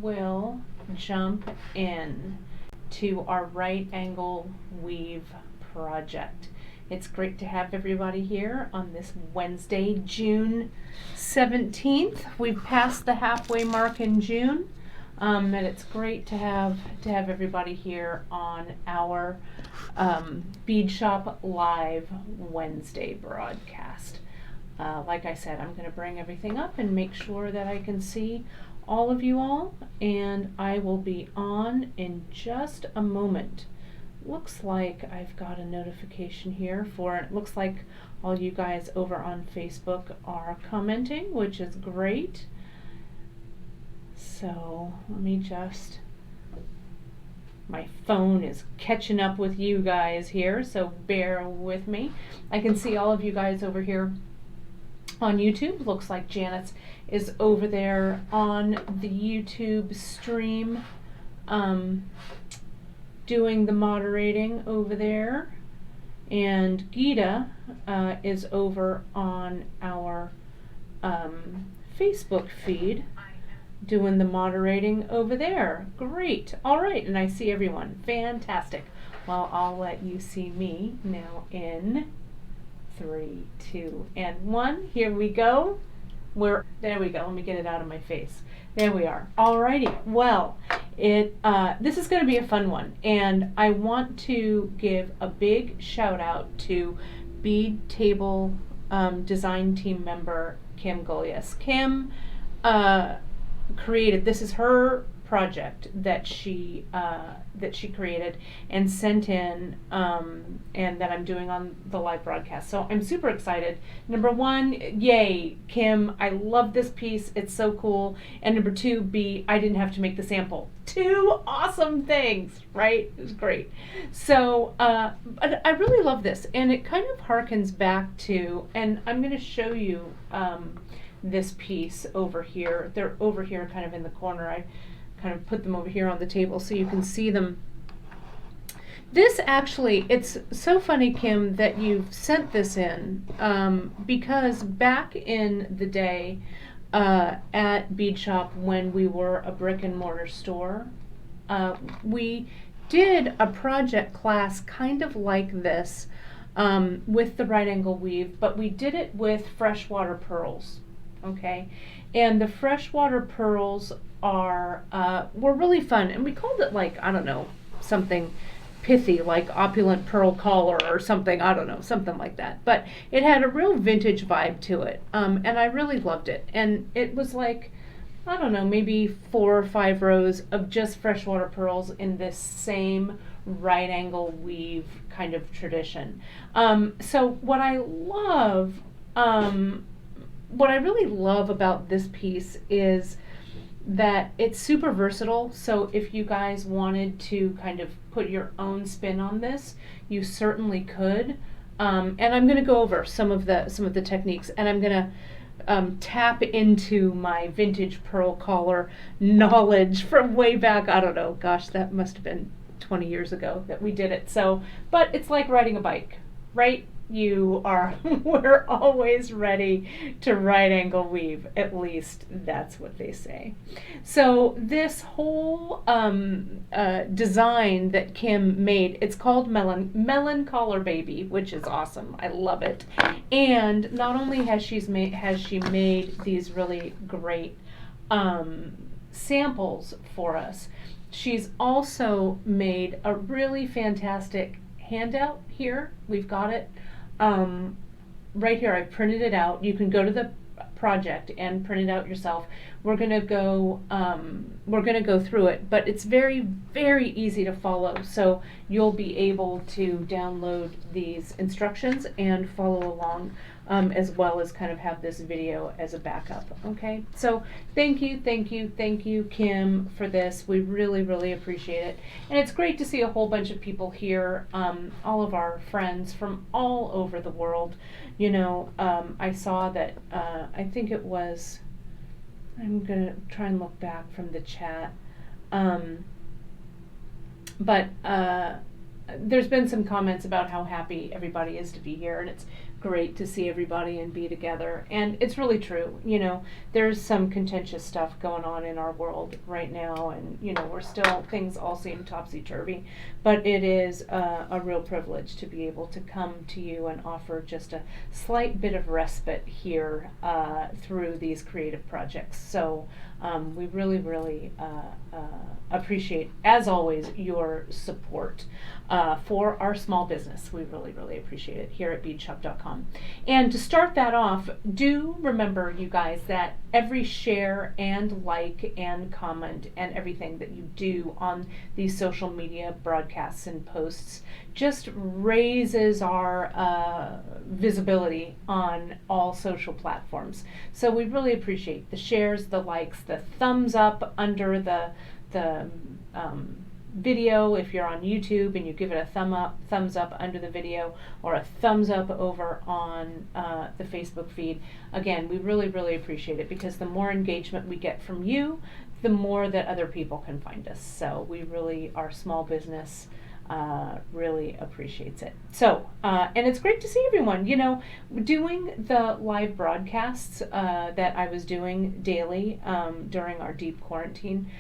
will jump in to our right angle weave project. It's great to have everybody here on this Wednesday, June 17th. We've passed the halfway mark in June, and it's great to have everybody here on our Beadshop Live Wednesday broadcast. Like I said, I'm going to bring everything up and make sure that I can see all of you all, and I will be on in just a moment. Looks like I've got a notification here for it. Looks like all you guys over on Facebook are commenting, which is great. So let me just, my phone is catching up with you guys here, so bear with me. I can see all of you guys over here on YouTube. Looks like Janice is over there on the YouTube stream, doing the moderating over there, and Gita is over on our Facebook feed doing the moderating over there. Great. All right, and I see everyone. Fantastic. Well, I'll let you see me now in 3, 2, and 1. Here we go. There we go. Let me get it out of my face. There we are. Alrighty. Well, this is going to be a fun one, and I want to give a big shout out to Bead Table design team member Kim Golias. Kim created. This is her project that she created and sent in, and that I'm doing on the live broadcast. So I'm super excited. Number one, yay, Kim! I love this piece. It's so cool. And number two, I didn't have to make the sample. 2 awesome things, right? It was great. So but I really love this, and it kind of harkens back to, and I'm going to show you this piece over here. They're over here, kind of in the corner. I kind of put them over here on the table so you can see them. This actually, it's so funny, Kim, that you've sent this in, because back in the day at Beadshop, when we were a brick and mortar store, we did a project class kind of like this with the right angle weave, but we did it with freshwater pearls. Okay, and the freshwater pearls were really fun, and we called it, like, I don't know, something pithy, like opulent pearl collar or something, I don't know, something like that. But it had a real vintage vibe to it, and I really loved it. And it was like, I don't know, maybe 4 or 5 rows of just freshwater pearls in this same right angle weave kind of tradition. So what I really love about this piece is that it's super versatile. So if you guys wanted to kind of put your own spin on this, you certainly could. And I'm going to go over some of the techniques, and I'm going to tap into my vintage pearl collar knowledge from way back. I don't know, gosh, that must have been 20 years ago that we did it. So, but it's like riding a bike, right? We're always ready to right angle weave. At least that's what they say. So this whole design that Kim made, it's called Melon Collar Baby, which is awesome. I love it. And not only has she made these really great samples for us, she's also made a really fantastic handout here. We've got it right here. I printed it out. You can go to the project and print it out yourself. We're gonna go through it, but it's very, very easy to follow. So you'll be able to download these instructions and follow along, as well as kind of have this video as a backup. Okay, so thank you, Kim, for this. We really, really appreciate it, and it's great to see a whole bunch of people here. All of our friends from all over the world. You know, I saw that. I think it was. I'm gonna try and look back from the chat, but there's been some comments about how happy everybody is to be here, and it's great to see everybody and be together. And it's really true. There's some contentious stuff going on in our world right now, and things all seem topsy-turvy, but it is a real privilege to be able to come to you and offer just a slight bit of respite here through these creative projects. So we really, really appreciate, as always, your support for our small business. We really, really appreciate it here at beadshop.com. And to start that off, do remember, you guys, that every share and like and comment and everything that you do on these social media broadcasts and posts just raises our visibility on all social platforms. So we really appreciate the shares, the likes, the thumbs up under the video if you're on YouTube, and you give it a thumbs up under the video, or a thumbs up over on the Facebook feed. Again, we really, really appreciate it, because the more engagement we get from you, the more that other people can find us. So we really, our small business really appreciates it. So, and it's great to see everyone. Doing the live broadcasts that I was doing daily during our deep quarantine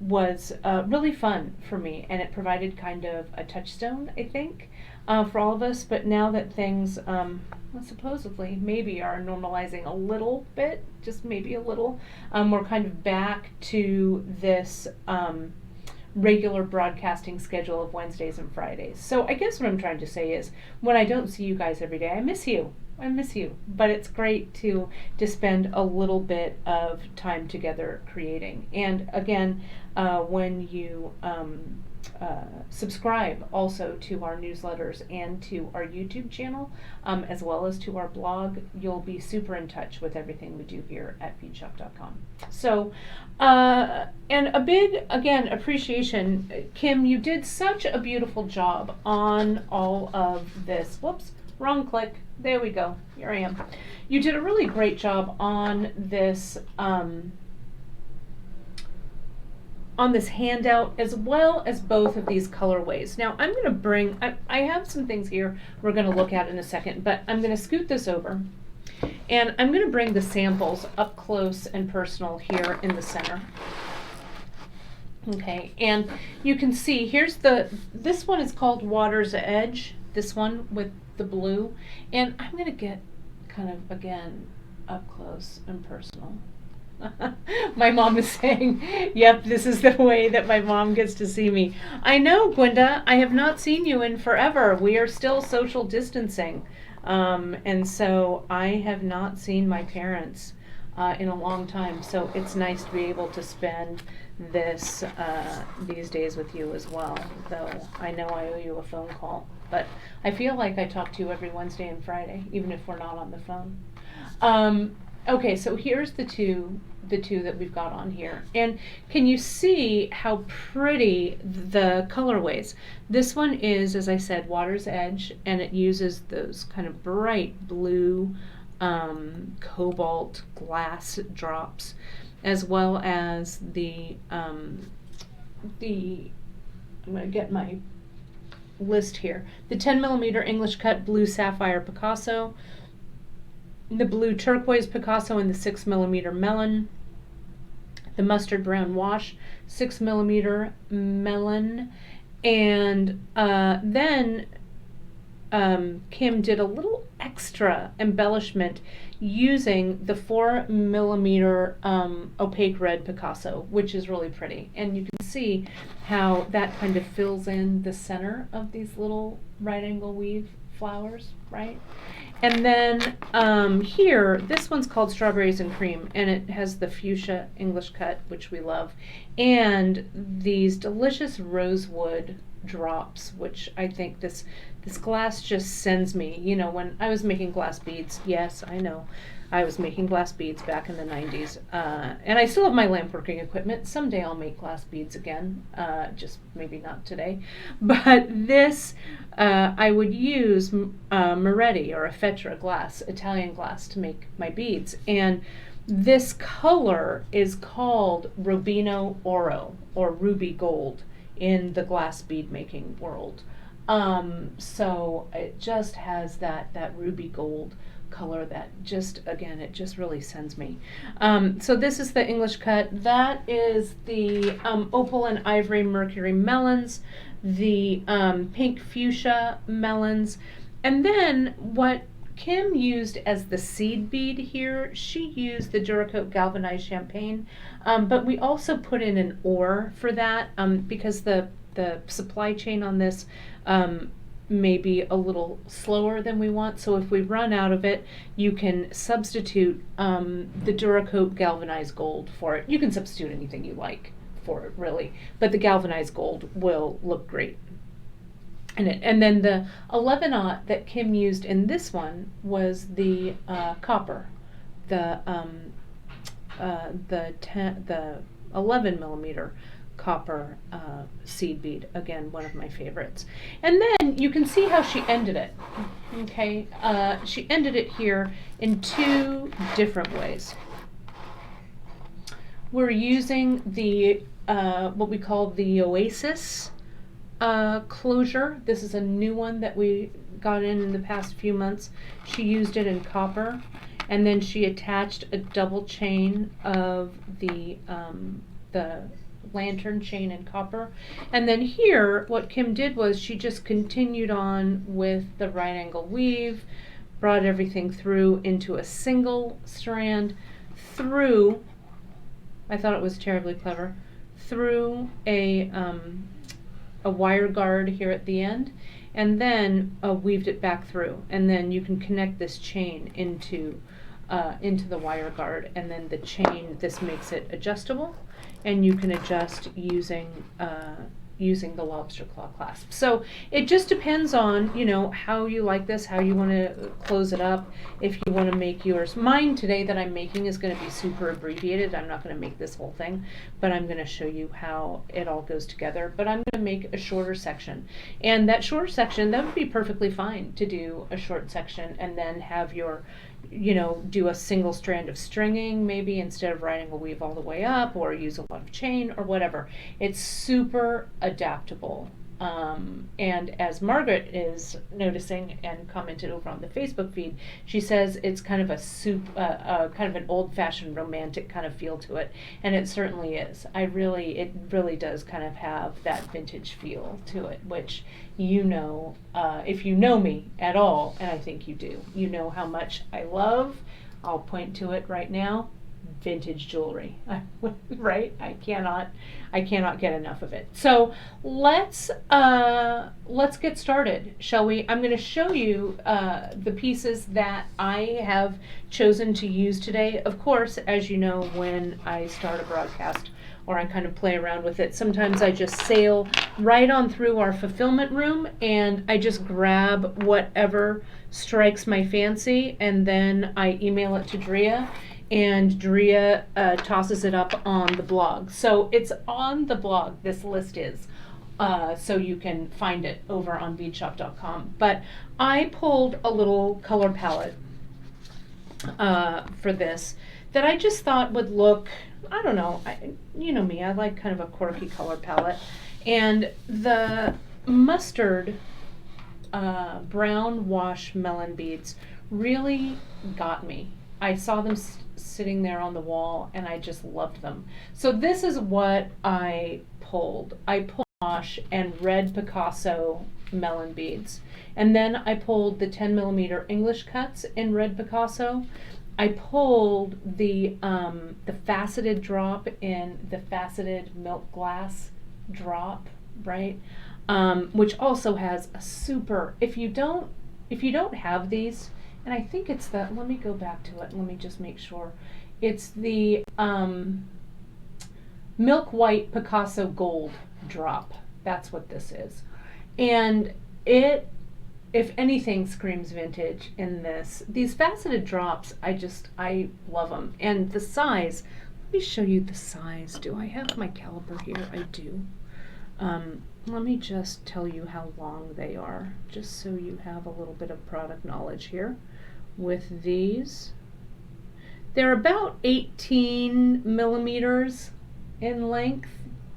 was really fun for me, and it provided kind of a touchstone, I think, for all of us. But now that things supposedly maybe are normalizing a little bit, just maybe a little, we're kind of back to this regular broadcasting schedule of Wednesdays and Fridays. So I guess what I'm trying to say is, when I don't see you guys every day, I miss you, but it's great to spend a little bit of time together creating. And again, when you subscribe also to our newsletters and to our YouTube channel, as well as to our blog, you'll be super in touch with everything we do here at beadshop.com. So, and a big, again, appreciation. Kim, you did such a beautiful job on all of this. Whoops, wrong click. There we go. Here I am. You did a really great job on this handout, as well as both of these colorways. Now I'm going to bring, I have some things here we're going to look at in a second, but I'm going to scoot this over, and I'm going to bring the samples up close and personal here in the center. Okay, and you can see here's this one is called Water's Edge, this one with the blue, and I'm going to get kind of, again, up close and personal. My mom is saying, yep, this is the way that my mom gets to see me. I know, Gwenda, I have not seen you in forever. We are still social distancing. And so I have not seen my parents in a long time. So it's nice to be able to spend these days with you as well. Though I know I owe you a phone call. But I feel like I talk to you every Wednesday and Friday, even if we're not on the phone. Okay, so here's the two that we've got on here. And can you see how pretty the colorways? This one is, as I said, Water's Edge, and it uses those kind of bright blue cobalt glass drops, as well as I'm going to get my list here. The 10mm English cut blue sapphire Picasso, the blue turquoise Picasso in the 6mm melon, the mustard brown wash 6mm melon, and then Kim did a little extra embellishment using the 4mm opaque red Picasso, which is really pretty. And you can see how that kind of fills in the center of these little right angle weave flowers, right? And then here, this one's called Strawberries and Cream, and it has the fuchsia English cut, which we love, and these delicious rosewood drops, which I think this glass just sends me. When I was making glass beads, yes, I know, I was making glass beads back in the 90s, and I still have my lamp working equipment. Someday I'll make glass beads again, just maybe not today. But this, I would use Moretti or a Fetra glass, Italian glass, to make my beads. And this color is called Rubino Oro, or ruby gold, in the glass bead making world. So it just has that ruby gold color that just, again, it just really sends me. So this is the English cut. That is the opal and ivory mercury melons, the pink fuchsia melons, and then what Kim used as the seed bead here, she used the Duracoat galvanized champagne, but we also put in an ore for that because the supply chain on this may be a little slower than we want. So if we run out of it, you can substitute the Duracoat galvanized gold for it. You can substitute anything you like for it, really, but the galvanized gold will look great. And then the 11-aught that Kim used in this one was the copper, the 11 millimeter copper seed bead. Again, one of my favorites. And then you can see how she ended it. Okay, she ended it here in two different ways. We're using the what we call the Oasis closure. This is a new one that we got in the past few months. She used it in copper, and then she attached a double chain of the lantern chain in copper. And then here, what Kim did was she just continued on with the right angle weave, brought everything through into a single strand through, I thought it was terribly clever, through a wire guard here at the end, and then weaved it back through, and then you can connect this chain into the wire guard, and then the chain, this makes it adjustable, and you can adjust using the lobster claw clasp. So it just depends on, you know, how you like this, how you want to close it up, if you want to make yours. Mine today that I'm making is going to be super abbreviated. I'm not going to make this whole thing, but I'm going to show you how it all goes together. But I'm going to make a shorter section, and that shorter section, that would be perfectly fine to do a short section and then have your, you know, do a single strand of stringing maybe instead of riding a weave all the way up, or use a lot of chain or whatever. It's super adaptable. And as Margaret is noticing and commented over on the Facebook feed, she says it's kind of kind of an old-fashioned romantic kind of feel to it, and it certainly is. It really does kind of have that vintage feel to it, which, you know, if you know me at all, and I think you do, you know how much I love, I'll point to it right now, vintage jewelry. Right? I cannot get enough of it. So let's get started, shall we? I'm going to show you the pieces that I have chosen to use today. Of course, as you know, when I start a broadcast or I kind of play around with it, sometimes I just sail right on through our fulfillment room and I just grab whatever strikes my fancy, and then I email it to Drea, and Drea tosses it up on the blog. So it's on the blog, this list is, so you can find it over on beadshop.com. But I pulled a little color palette for this that I just thought would look, I don't know, you know me, I like kind of a quirky color palette. And the mustard brown wash melon beads really got me. I saw them sitting there on the wall and I just loved them. So this is what I pulled. I pulled wash and red Picasso melon beads. And then I pulled the 10 millimeter English cuts in red Picasso. I pulled the faceted drop in the faceted milk glass drop, right? Which also has a super, if you don't have these, and I think it's the, let me go back to it, let me just make sure. It's the milk white Picasso gold drop. That's what this is. And it, if anything, screams vintage in this. These faceted drops, I love them. And the size, let me show you the size. Do I have my caliper here? I do. Let me just tell you how long they are, just so you have a little bit of product knowledge here. With these, they're about 18 millimeters in length,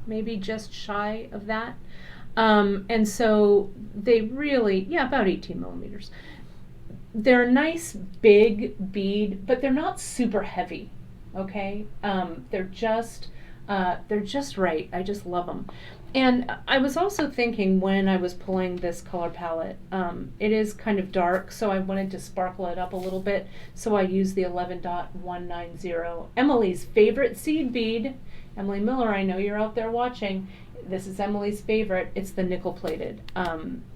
maybe just shy of that. And so they really, yeah, about 18 millimeters. They're a nice big bead, but they're not super heavy. Okay, they're just right. I just love them. And I was also thinking when I was pulling this color palette, it is kind of dark, so I wanted to sparkle it up a little bit. So I used the 11.190, Emily's favorite seed bead. Emily Miller, I know you're out there watching. This is Emily's favorite. It's the nickel plated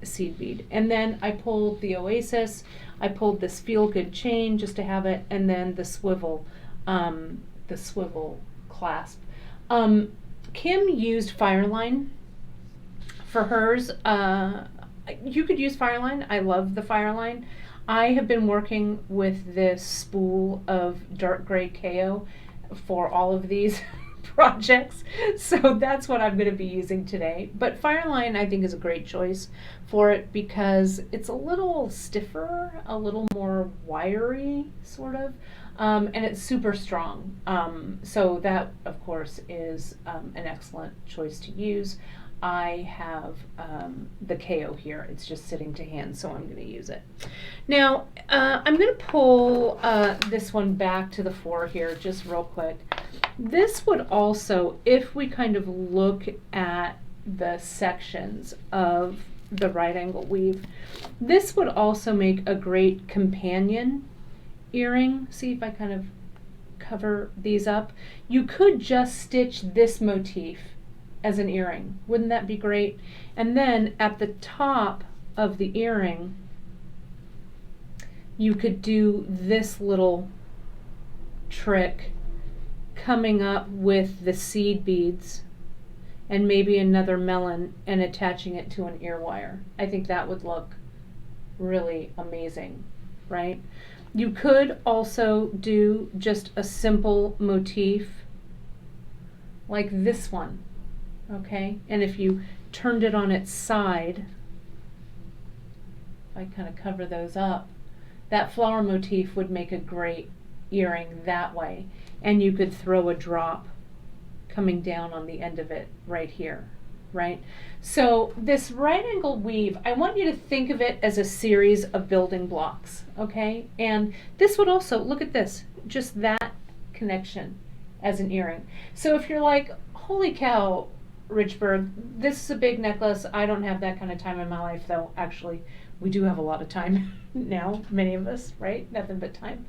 seed bead. And then I pulled the Oasis. I pulled this Feel Good chain just to have it, and then the swivel clasp. Kim used Fireline for hers. You could use Fireline. I love the Fireline. I have been working with this spool of dark gray KO for all of these projects, so that's what I'm going to be using today. But Fireline I think is a great choice for it because it's a little stiffer, a little more wiry sort of, and it's super strong. So that of course is an excellent choice to use. I have the KO here. It's just sitting to hand, so I'm going to use it. Now, I'm going to pull this one back to the fore here just real quick. This would also, if we kind of look at the sections of the right angle weave, this would also make a great companion earring. See if I kind of cover these up. You could just stitch this motif as an earring. Wouldn't that be great? And then at the top of the earring, you could do this little trick coming up with the seed beads and maybe another melon and attaching it to an ear wire. I think that would look really amazing, right? You could also do just a simple motif like this one, okay? And if you turned it on its side, if I kind of cover those up, that flower motif would make a great earring that way. And you could throw a drop coming down on the end of it right here, right? So this right angle weave, I want you to think of it as a series of building blocks, okay? And this would also, look at this, just that connection as an earring. So if you're like, holy cow, Richburg, this is a big necklace. I don't have that kind of time in my life, though. Actually, we do have a lot of time now, many of us, right? Nothing but time.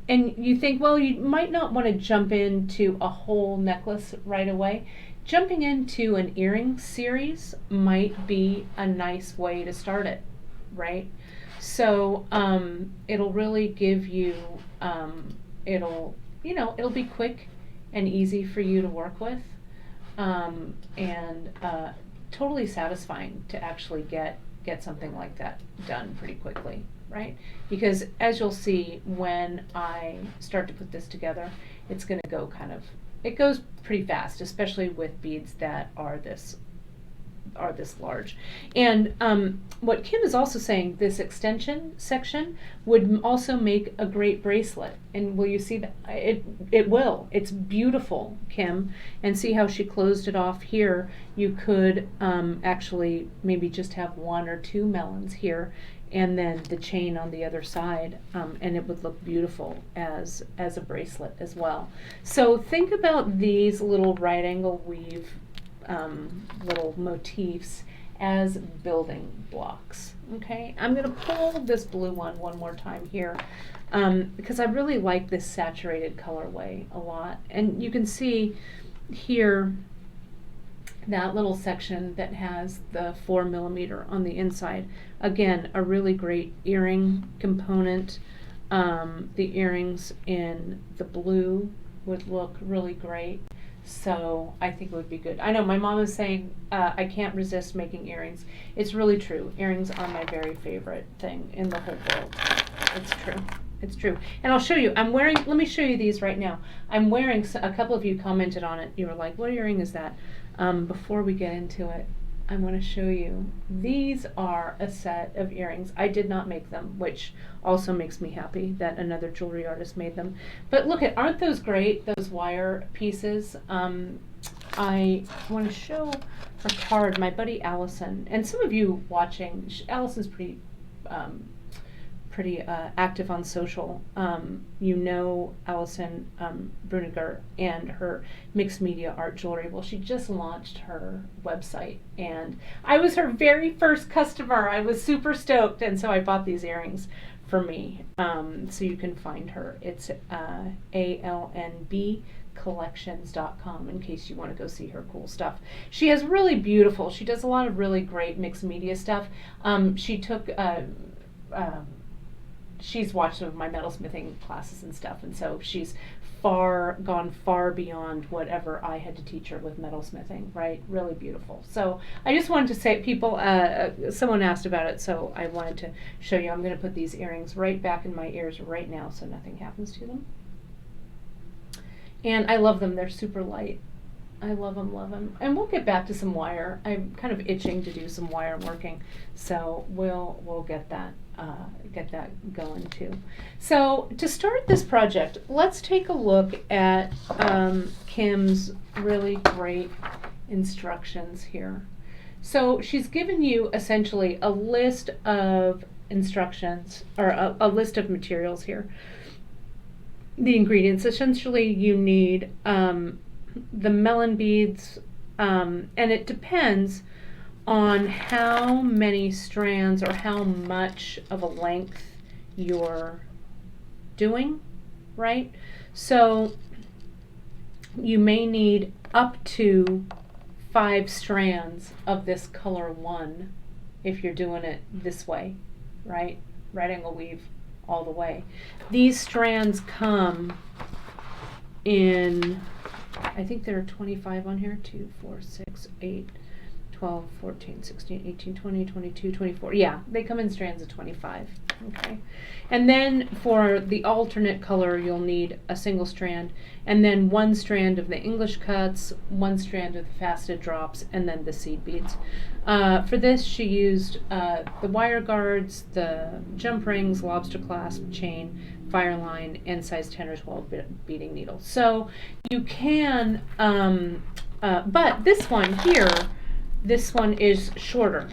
And you think, well, you might not want to jump into a whole necklace right away. Jumping into an earring series might be a nice way to start it, right? So it'll really give you, it'll be quick and easy for you to work with, and totally satisfying to actually get something like that done pretty quickly, right? Because as you'll see when I start to put this together, it's going to go it goes pretty fast, especially with beads that are this large. And what Kim is also saying, this extension section would also make a great bracelet. And will you see that? It will. It's beautiful, Kim. And see how she closed it off here. You could actually maybe just have one or two melons here and then the chain on the other side, and it would look beautiful as a bracelet as well. So think about these little right angle weave little motifs as building blocks. Okay, I'm going to pull this blue one more time here because I really like this saturated colorway a lot. And you can see here that little section that has the 4 millimeter on the inside. Again, a really great earring component. The earrings in the blue would look really great. So I think it would be good. I know my mom is saying I can't resist making earrings. It's really true. Earrings are my very favorite thing in the whole world. It's true. It's true. And I'll show you. I'm wearing, let me show you these right now. I'm wearing, a couple of you commented on it. You were like, what earring is that? Before we get into it, I want to show you. These are a set of earrings. I did not make them, which also makes me happy that another jewelry artist made them. But look aren't those great, those wire pieces? I want to show a card, my buddy Allison, and some of you watching, Allison's pretty active on social. You know Allison Bruniger and her mixed media art jewelry. Well, she just launched her website, and I was her very first customer. I was super stoked, and so I bought these earrings for me. So you can find her. It's alnbcollections.com in case you want to go see her cool stuff. She has really beautiful, she does a lot of really great mixed media stuff. She took she's watched some of my metalsmithing classes and stuff, and so she's gone far beyond whatever I had to teach her with metalsmithing, right? Really beautiful. So I just wanted to say, people, someone asked about it, so I wanted to show you. I'm going to put these earrings right back in my ears right now so nothing happens to them. And I love them. They're super light. I love them, love them. And we'll get back to some wire. I'm kind of itching to do some wire working, so we'll get that going too. So to start this project, let's take a look at Kim's really great instructions here. So she's given you essentially a list of instructions, or a list of materials here. The ingredients, essentially you need the melon beads, and it depends on how many strands or how much of a length you're doing, right? So you may need up to 5 strands of this color 1 if you're doing it this way, right? Right angle weave all the way. These strands come in, I think there are 25 on here, 2, 4, 6, 8, 12, 14, 16, 18, 20, 22, 24. Yeah, they come in strands of 25. Okay. And then for the alternate color, you'll need a single strand, and then 1 strand of the English cuts, 1 strand of the faceted drops, and then the seed beads. For this, she used the wire guards, the jump rings, lobster clasp, chain, fire line, and size 10 or 12 beading needle. So you can, but this one here, this one is shorter,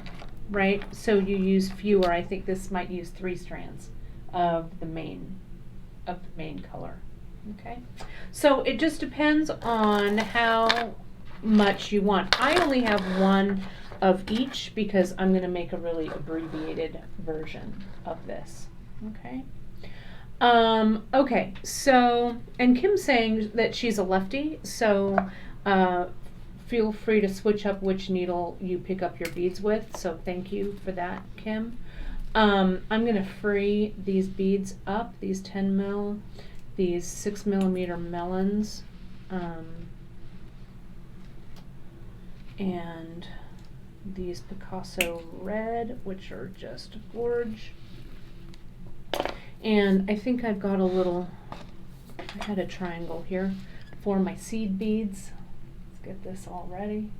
right? So you use fewer. I think this might use 3 strands of the main color. Okay, so it just depends on how much you want. I only have 1 of each because I'm going to make a really abbreviated version of this. Okay. Okay, so, and Kim's saying that she's a lefty, so feel free to switch up which needle you pick up your beads with, so thank you for that, Kim. I'm going to free these beads up, these 10 mil, these 6 millimeter melons, and these Picasso red, which are just gorge. And I think I've got a little, I had a triangle here for my seed beads. Let's get this all ready.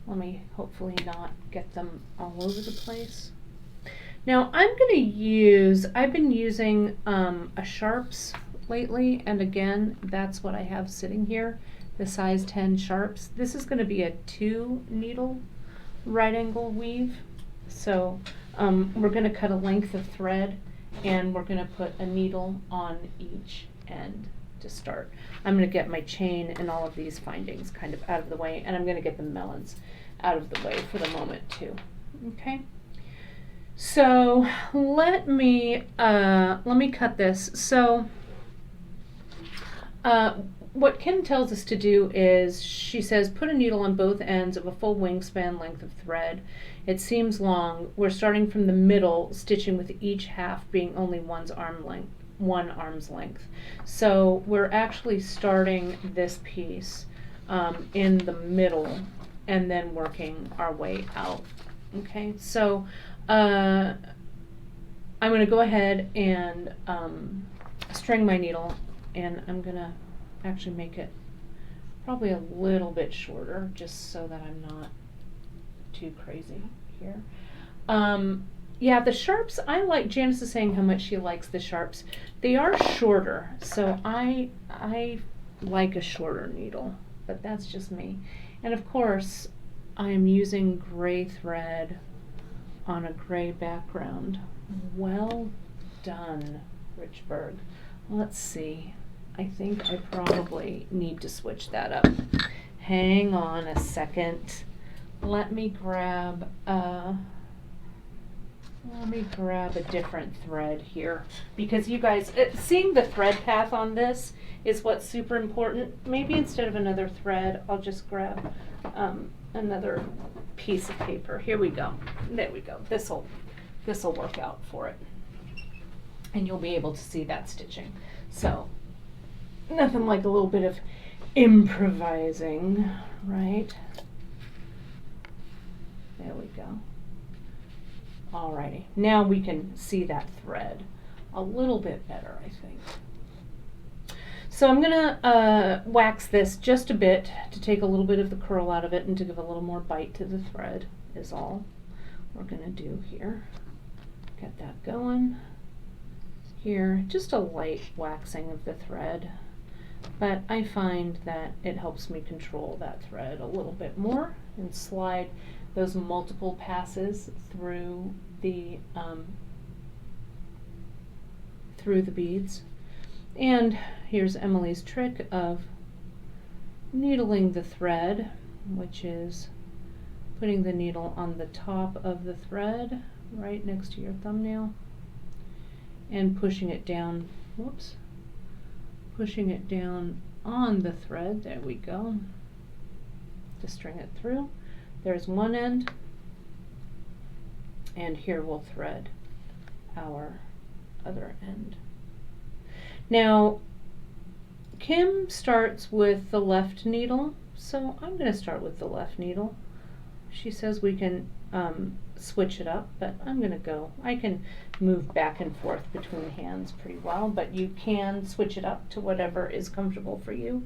Let me hopefully not get them all over the place. Now I'm going to use, I've been using a Sharps lately, and again, that's what I have sitting here, the size 10 Sharps. This is going to be a 2 needle right angle weave. So we're going to cut a length of thread, and we're going to put a needle on each end to start. I'm going to get my chain and all of these findings kind of out of the way, and I'm going to get the melons out of the way for the moment too. Okay, so let me cut this. So what Kim tells us to do is, she says, put a needle on both ends of a full wingspan length of thread. It seems long. We're starting from the middle, stitching with each half being only 1 arm's length. So we're actually starting this piece in the middle and then working our way out. Okay, so I'm going to go ahead and string my needle, and I'm going to actually make it probably a little bit shorter just so that I'm not too crazy here. Yeah, the Sharps, I like, Janice is saying how much she likes the Sharps. They are shorter, so I like a shorter needle. but that's just me. And of course, I am using gray thread on a gray background. Well done, Richburg. Let's see. I think I probably need to switch that up. Hang on a second. Let me grab a different thread here, because you guys, seeing the thread path on this is what's super important. Maybe instead of another thread, I'll just grab another piece of paper. Here we go. There we go. This'll work out for it, and you'll be able to see that stitching. So nothing like a little bit of improvising, right? There we go. Alrighty, now we can see that thread a little bit better, I think. So I'm gonna wax this just a bit to take a little bit of the curl out of it and to give a little more bite to the thread is all we're gonna do here. Get that going. Here, just a light waxing of the thread, but I find that it helps me control that thread a little bit more and slide those multiple passes through the beads. And here's Emily's trick of needling the thread, which is putting the needle on the top of the thread right next to your thumbnail and pushing it down, pushing it down on the thread, there we go, to string it through. There's one end, and here we'll thread our other end. Now, Kim starts with the left needle, so I'm going to start with the left needle. She says we can switch it up, but I'm going to go. I can move back and forth between hands pretty well, but you can switch it up to whatever is comfortable for you.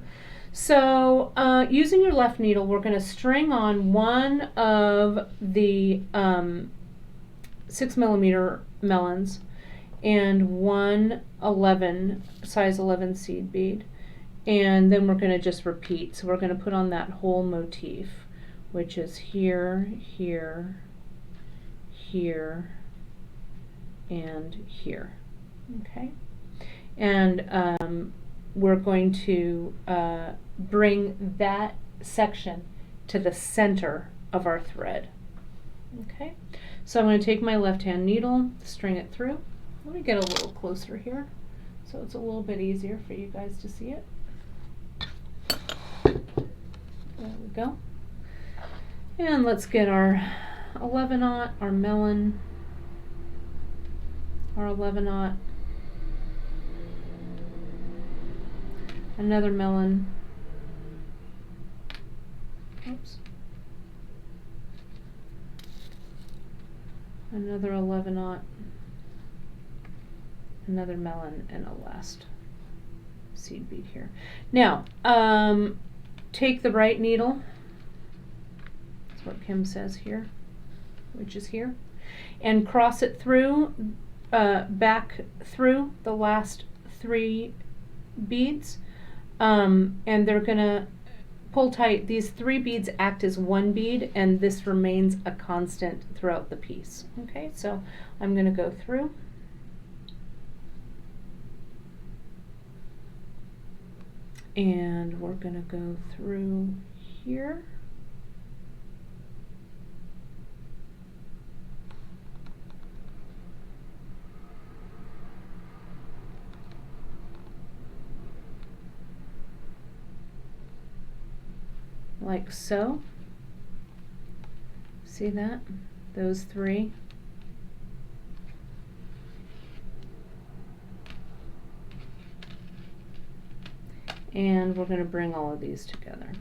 So using your left needle, we're going to string on one of the 6mm melons and one size 11 seed bead, and then we're going to just repeat. So we're going to put on that whole motif, which is here, here, here, and here. Okay, and we're going to bring that section to the center of our thread. Okay, so I'm going to take my left hand needle, string it through. Let me get a little closer here so it's a little bit easier for you guys to see it. There we go. And let's get our 11/0, our melon, our 11/0, another melon, oops, another 11/0, another melon, and a last seed bead here. Now, take the right needle, that's what Kim says here, which is here, and cross it through, back through the last 3 beads, and they're gonna pull tight. These 3 beads act as 1 bead, and this remains a constant throughout the piece. Okay, so I'm gonna go through. And we're gonna go through here. Like so. See that? Those 3. And we're going to bring all of these together.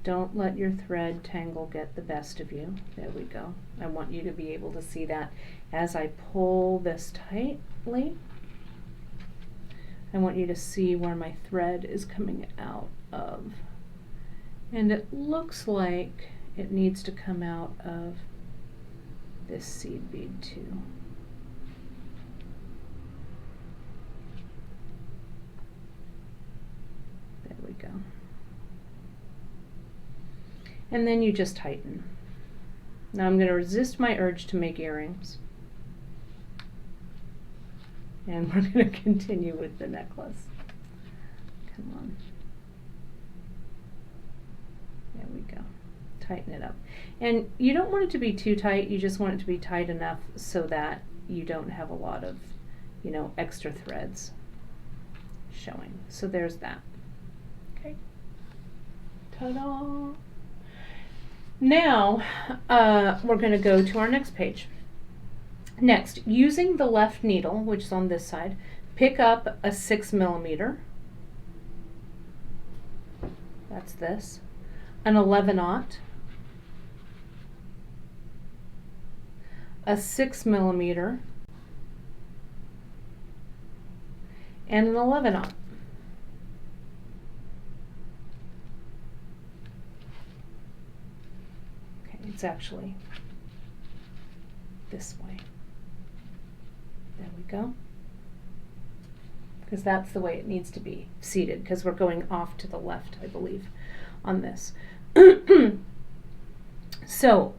Don't let your thread tangle get the best of you. There we go. I want you to be able to see that as I pull this tightly. I want you to see where my thread is coming out of. And it looks like it needs to come out of this seed bead too. go. And then you just tighten. Now I'm going to resist my urge to make earrings. And we're going to continue with the necklace. Come on. There we go. Tighten it up. And you don't want it to be too tight, you just want it to be tight enough so that you don't have a lot of, you know, extra threads showing. So there's that. Okay. Ta-da! Now we're going to go to our next page. Next, using the left needle, which is on this side, pick up a 6mm. That's this. An 11/0. A 6mm. And an 11/0. Okay, it's actually this way. There we go. Because that's the way it needs to be seated, because we're going off to the left, I believe, on this. So,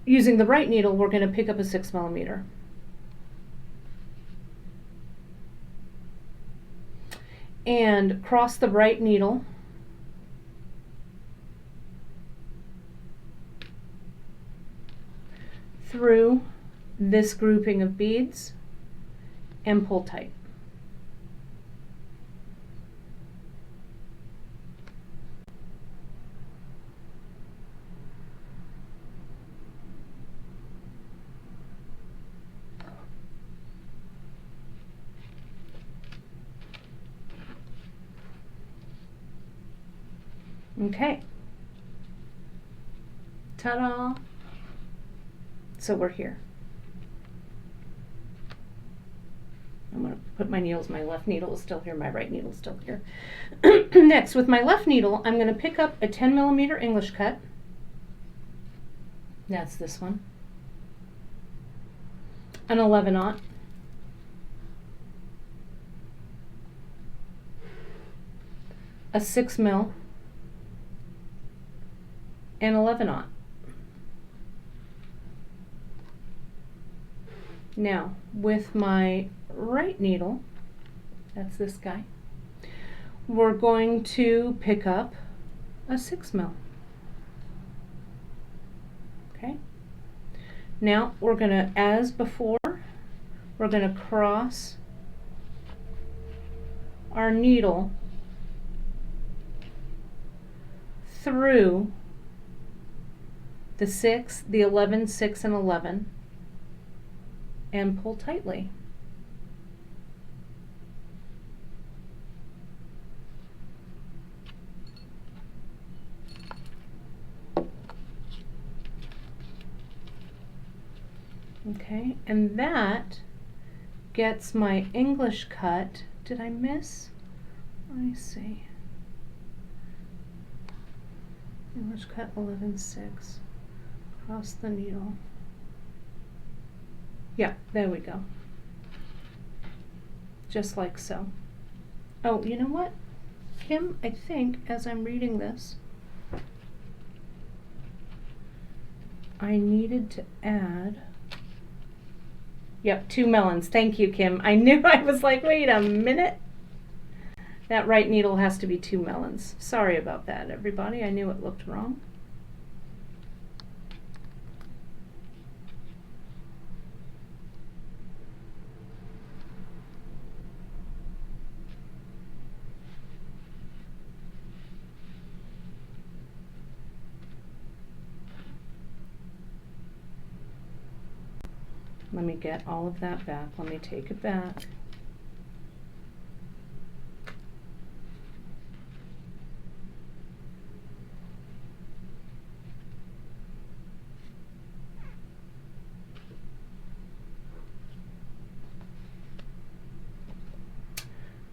using the right needle, we're going to pick up a 6mm. And cross the right needle through this grouping of beads and pull tight. Okay. Ta-da! So we're here. I'm going to put my needles, my left needle is still here, my right needle is still here. Next, with my left needle, I'm going to pick up a 10mm English cut. That's this one. An 11/0. A 6mm. And 11/0. Now, with my right needle, that's this guy, we're going to pick up a 6mm. Okay? Now, we're going to, as before, we're going to cross our needle through the 6, the 11, 6, and 11, and pull tightly. Okay, and that gets my English cut. Did I miss? Let me see. English cut 11, 6. Cross the needle. Yeah, there we go. Just like so. Oh, you know what, Kim? I think as I'm reading this, I needed to add, yep, 2 melons. Thank you, Kim. I knew, I was like, wait a minute. That right needle has to be 2 melons. Sorry about that, everybody. I knew it looked wrong. Let me get all of that back. Let me take it back.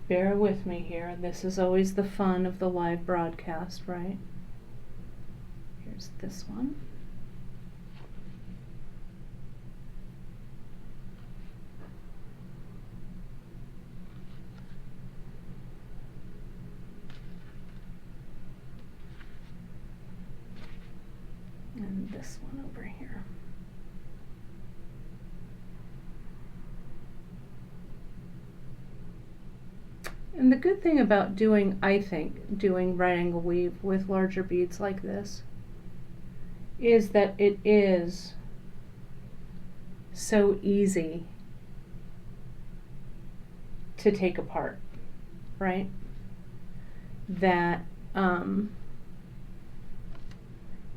Bear with me here. This is always the fun of the live broadcast, right? Here's this one. this one over here. And the good thing about doing, I think, doing right angle weave with larger beads like this is that it is so easy to take apart, right? That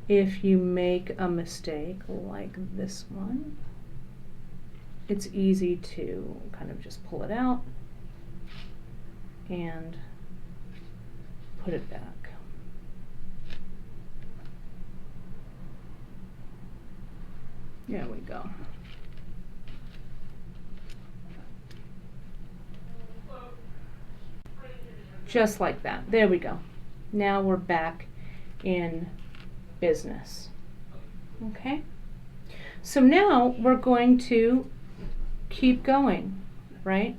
if you make a mistake like this one, it's easy to kind of just pull it out and put it back. There we go. Just like that. There we go. Now we're back in business. Okay? So now we're going to keep going, right?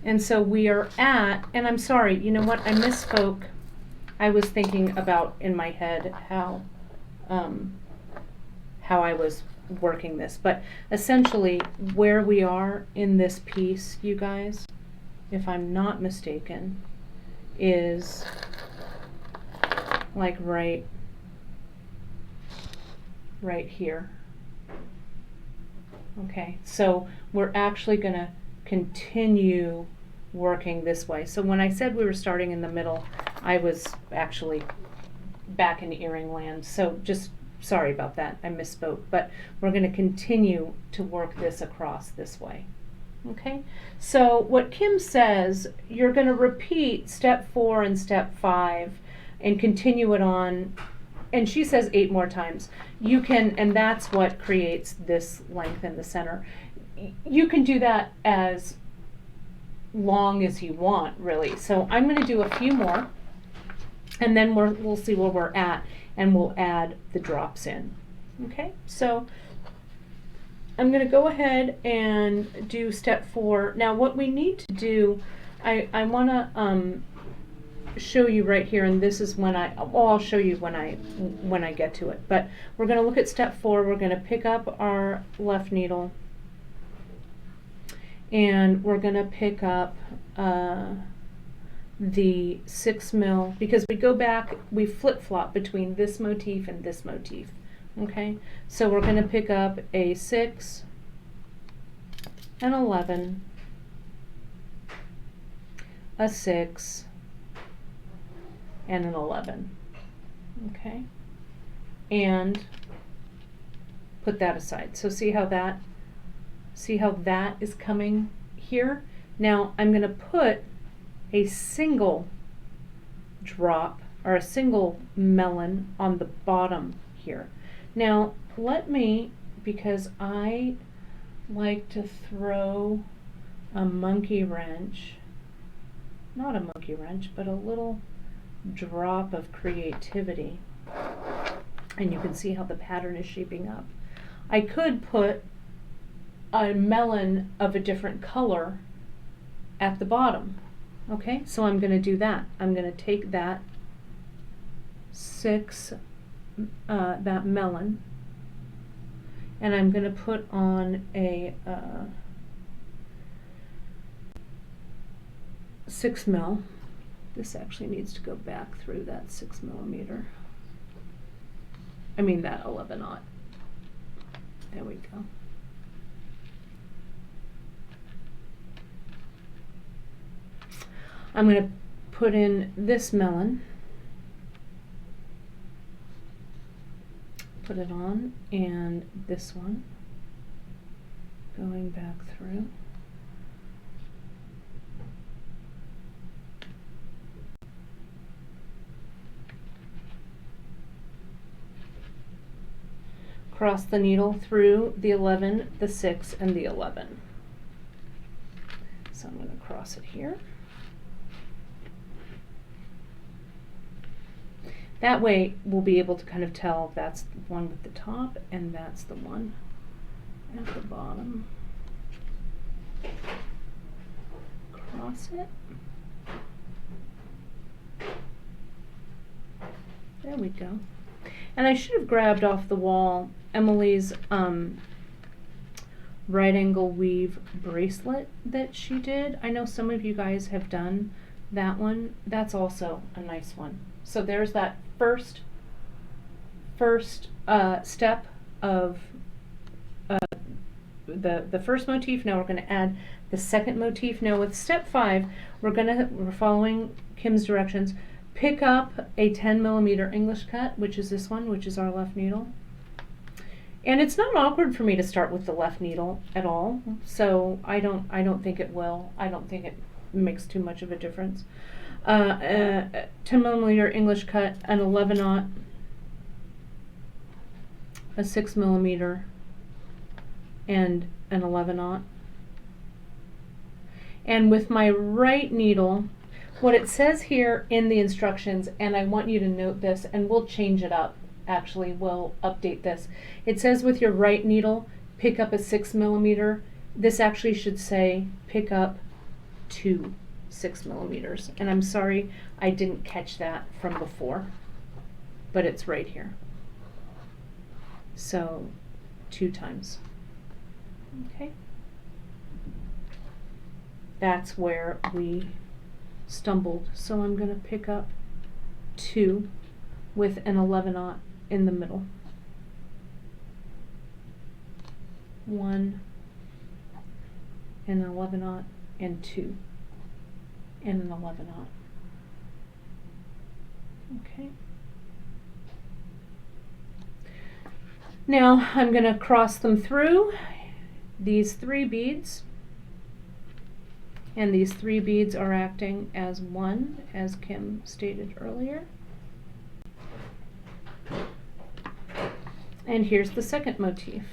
And so we are at, and I'm sorry, you know what, I misspoke. I was thinking about in my head how I was working this, but essentially where we are in this piece, you guys, if I'm not mistaken, is like right here. Okay, so we're actually going to continue working this way. So when I said we were starting in the middle, I was actually back in earring land. So just sorry about that, I misspoke. But we're going to continue to work this across this way. Okay, so what Kim says, you're going to repeat step 4 and step 5 and continue it on, and she says 8 more times. You can, and that's what creates this length in the center. You can do that as long as you want, really. So I'm going to do a few more, and then we'll see where we're at, and we'll add the drops in. Okay, so I'm going to go ahead and do step 4. Now what we need to do, I want to show you right here, and this is when I'll show you when I get to it. But we're going to look at step 4. We're going to pick up our left needle, and we're going to pick up the 6 mil, because we go back, we flip-flop between this motif and this motif. Okay, so we're going to pick up a 6, an 11, a 6, and an 11. Okay, and put that aside. So see how that is coming here? Now I'm going to put a single drop or a single melon on the bottom here. Now let me, because I like to throw a monkey wrench, not a monkey wrench, but a little drop of creativity, and you can see how the pattern is shaping up. I could put a melon of a different color at the bottom. Okay, so I'm going to do that. I'm going to take that 6, that melon, and I'm going to put on a 6 mil. This actually needs to go back through that 6 millimeter. I mean that 11/0. There we go. I'm going to put in this melon, put it on, and this one going back through. Cross the needle through the 11, the 6, and the 11. So I'm going to cross it here. That way we'll be able to kind of tell that's the one with the top and that's the one at the bottom. Cross it. There we go. And I should have grabbed off the wall Emily's right angle weave bracelet that she did. I know some of you guys have done that one. That's also a nice one. So there's that first step of the first motif. Now we're going to add the second motif. Now with step 5, we're following Kim's directions. Pick up a 10 millimeter English cut, which is this one, which is our left needle. And it's not awkward for me to start with the left needle at all, so I don't think it will. I don't think it makes too much of a difference. 10 millimeter English cut, an 11/0, a 6 millimeter, and an 11/0. And with my right needle, what it says here in the instructions, and I want you to note this, and we'll change it up. Actually, we'll update this. It says with your right needle, pick up a 6 millimeter. This actually should say pick up 2 6 millimeters. And I'm sorry I didn't catch that from before, but it's right here. So 2 times. Okay. That's where we stumbled. So I'm going to pick up 2 with an 11/0 in the middle. 1 and an 11/0 and 2 and an 11/0. Okay. Now I'm going to cross them through these 3 beads, and these 3 beads are acting as one, as Kim stated earlier. And here's the second motif.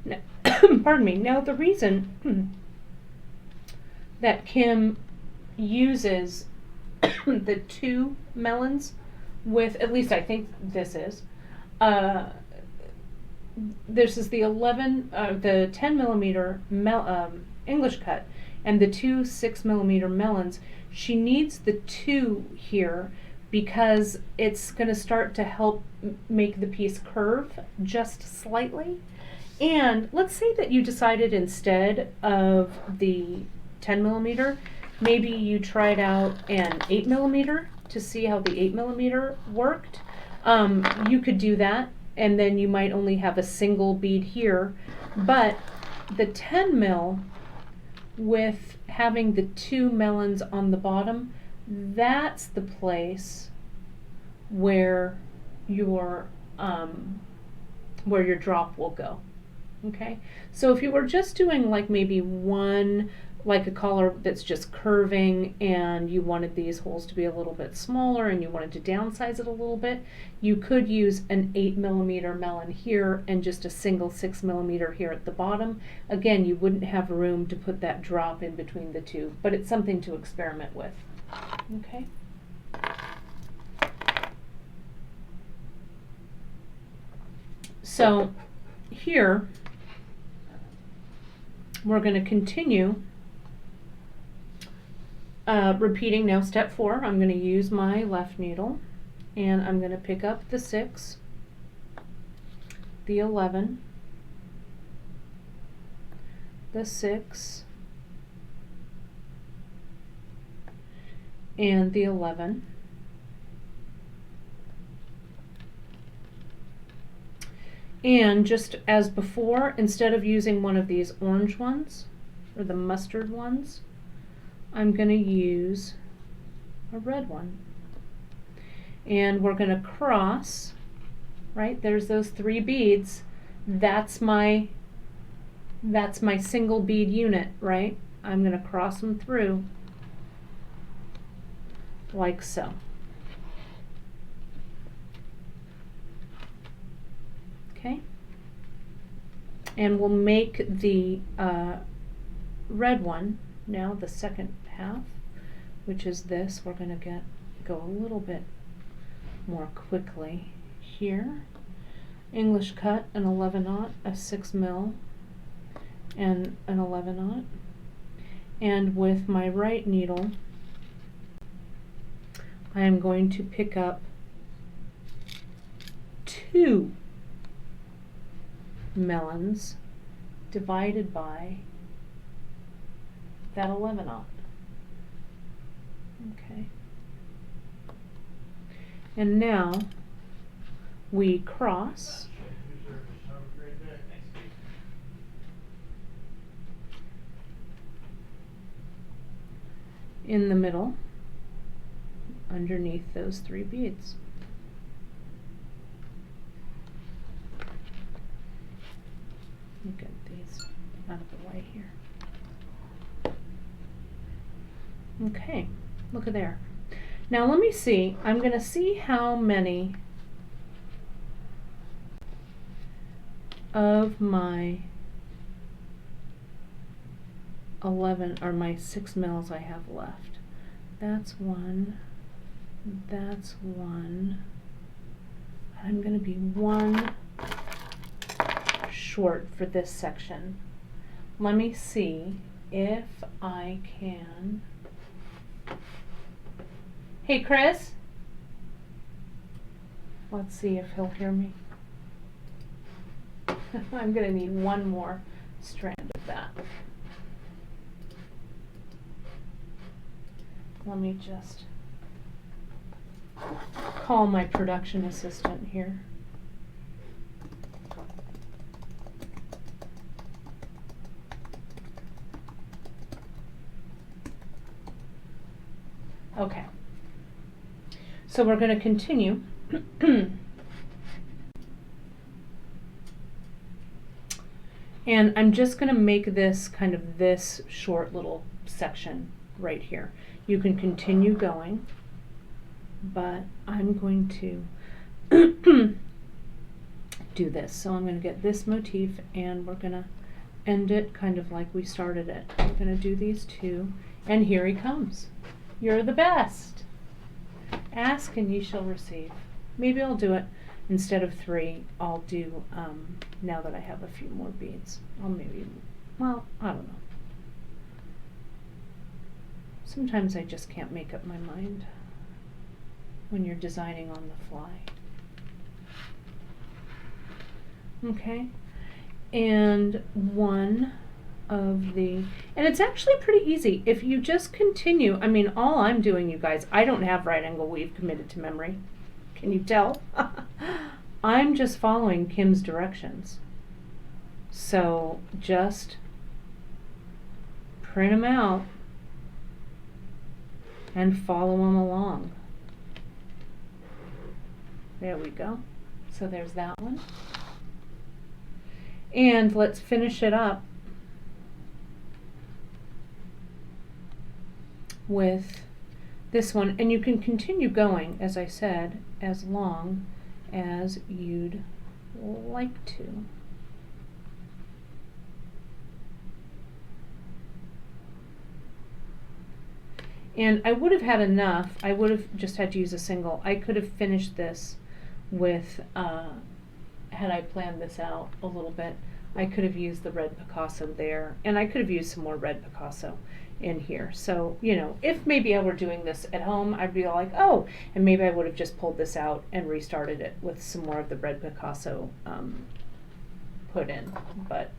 Now, pardon me. Now the reason that Kim uses the 2 melons with, at least I think this is the 10 millimeter English cut and the 2 6 millimeter melons. She needs the 2 here because it's going to start to help make the piece curve just slightly. And let's say that you decided instead of the 10 millimeter, maybe you tried out an 8 millimeter to see how the 8 millimeter worked. You could do that, and then you might only have a single bead here. But the 10 mil, with having the 2 melons on the bottom, that's the place where your drop will go. Okay, so if you were just doing like maybe one, like a collar that's just curving, and you wanted these holes to be a little bit smaller and you wanted to downsize it a little bit, you could use an 8 millimeter melon here and just a single 6 millimeter here at the bottom. Again, you wouldn't have room to put that drop in between the 2, but it's something to experiment with. Okay. So here we're going to continue repeating now step 4. I'm going to use my left needle and I'm going to pick up the 6, the 11, the 6, and the 11. And just as before, instead of using one of these orange ones or the mustard ones, I'm going to use a red one. And we're going to cross, right? There's those 3 beads. That's my single bead unit, right? I'm going to cross them through like so. Okay, and we'll make the red one now, the second half, which is this. We're going to go a little bit more quickly here. English cut, an 11/0, a 6 mil, and an 11/0. And with my right needle, I am going to pick up 2 melons divided by that 11/0. Okay. And now we cross in the middle underneath those 3 beads. Get these out of the way here. Okay, look at there. Now let me see, I'm going to see how many of my 11 or my 6 mils I have left. That's 1, that's 1. I'm going to be 1 short for this section. Let me see if I can. Hey Chris, let's see if he'll hear me. I'm going to need 1 more strand of that. Let me just call my production assistant here. Okay, so we're going to continue. And I'm just going to make this kind of this short little section right here. You can continue going, but I'm going to do this. So I'm going to get this motif and we're going to end it kind of like we started it. We're going to do these 2, and here he comes. You're the best. Ask and ye shall receive. Maybe I'll do it instead of 3. I'll do, now that I have a few more beads, I'll maybe, well, I don't know. Sometimes I just can't make up my mind when you're designing on the fly. Okay, and 1 of the, and it's actually pretty easy if you just continue. I mean, all I'm doing, you guys, I don't have right angle weave committed to memory. Can you tell? I'm just following Kim's directions. So just print them out and follow them along. There we go. So there's that one. And let's finish it up with this one, and you can continue going, as I said, as long as you'd like to. And I would have had enough. I would have just had to use a single. I could have finished this with, had I planned this out a little bit, I could have used the red Picasso there, and I could have used some more red Picasso in here. So, you know, if maybe I were doing this at home, I'd be like, oh, and maybe I would have just pulled this out and restarted it with some more of the red Picasso put in. But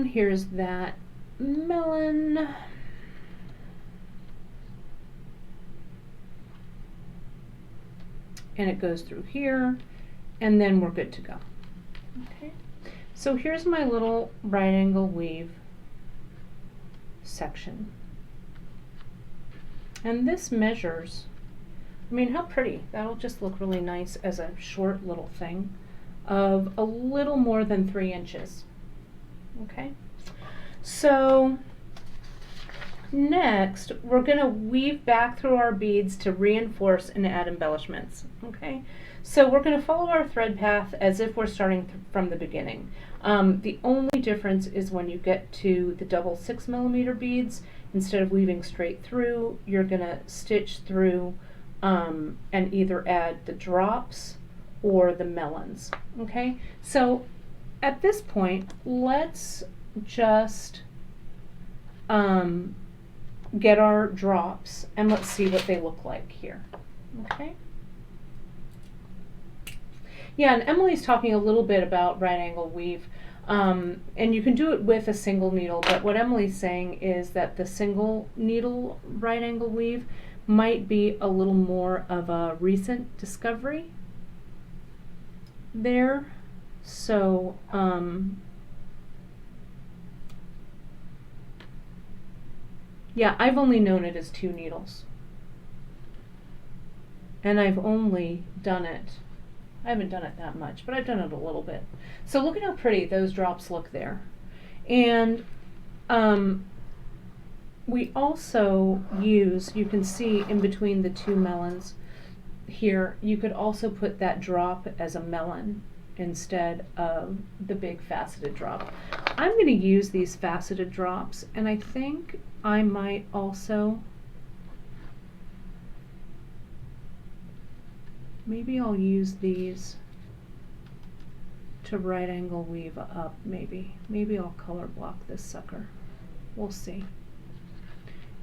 here's that melon. And it goes through here, and then we're good to go. Okay, so here's my little right angle weave section. And this measures, I mean, how pretty. That'll just look really nice as a short little thing of a little more than 3 inches. Okay, so next we're going to weave back through our beads to reinforce and add embellishments. Okay, so we're going to follow our thread path as if we're starting from the beginning. The only difference is when you get to the double 6mm beads, instead of weaving straight through, you're going to stitch through and either add the drops or the melons. Okay, so at this point, let's just get our drops and let's see what they look like here. Okay. Yeah, and Emily's talking a little bit about right angle weave. And you can do it with a single needle, but what Emily's saying is that the single needle right angle weave might be a little more of a recent discovery there. So, yeah, I've only known it as 2 needles. And I've only done it, I haven't done it that much, but I've done it a little bit. So look at how pretty those drops look there. And we also use, you can see in between the 2 melons here, you could also put that drop as a melon instead of the big faceted drop. I'm going to use these faceted drops, and I think I might also, maybe I'll use these to right angle weave up, maybe. Maybe I'll color block this sucker. We'll see.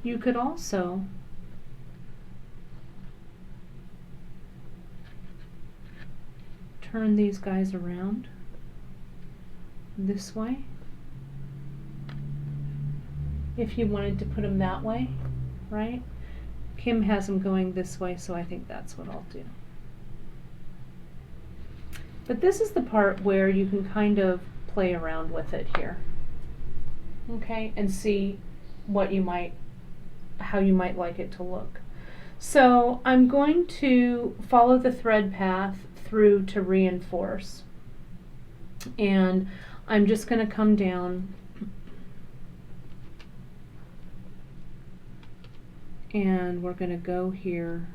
You could also turn these guys around this way if you wanted to put them that way, right? Kim has them going this way, so I think that's what I'll do. But this is the part where you can kind of play around with it here, okay, and see what you might, how you might like it to look. So I'm going to follow the thread path through to reinforce, and I'm just going to come down and we're going to go here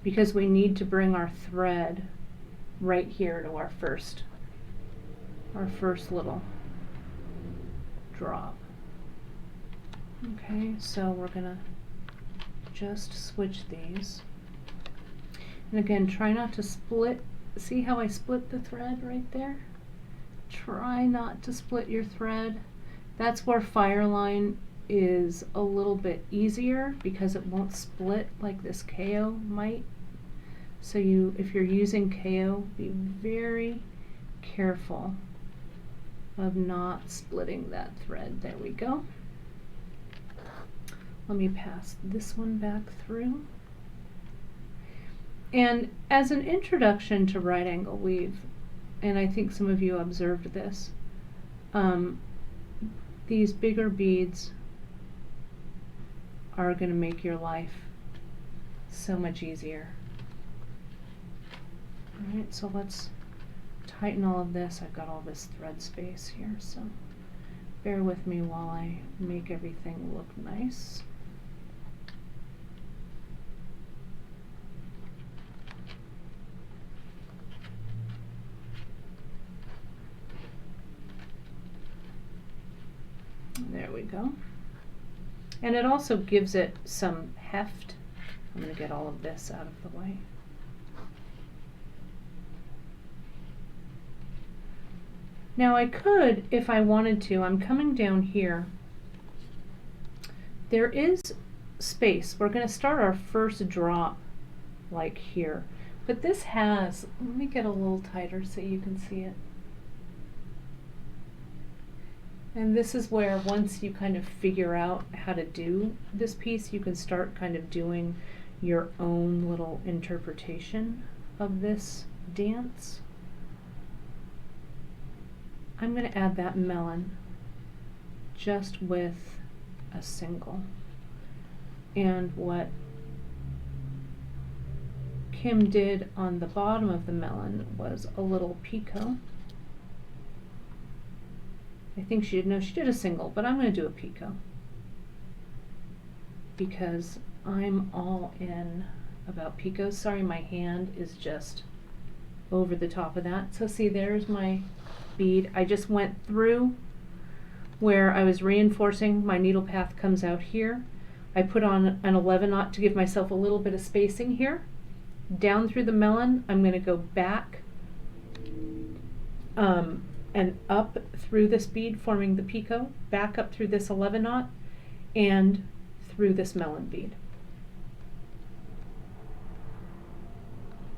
because we need to bring our thread right here to our first little drop. Okay, so we're gonna just switch these, and again, try not to split. See how I split the thread right there? Try not to split your thread. That's where Fireline is a little bit easier because it won't split like this KO might. So if you're using KO, be very careful of not splitting that thread. There we go. Let me pass this one back through. And as an introduction to right angle weave, and I think some of you observed this, these bigger beads are going to make your life so much easier. Alright, so let's tighten all of this. I've got all this thread space here, so bear with me while I make everything look nice. There we go. And it also gives it some heft. I'm going to get all of this out of the way. Now I could, if I wanted to, I'm coming down here. There is space. We're going to start our first drop like here. But this has, let me get a little tighter so you can see it. And this is where once you kind of figure out how to do this piece, you can start kind of doing your own little interpretation of this dance. I'm going to add that melon just with a single. And what Kim did on the bottom of the melon was a little picot. I think she did a single, but I'm going to do a picot because I'm all in about picots. Sorry, my hand is just over the top of that. So see, there's my bead. I just went through where I was reinforcing. My needle path comes out here. I put on an 11/0 to give myself a little bit of spacing here. down through the melon, I'm going to go back and up through this bead forming the picot, back up through this 11-aught, and through this melon bead.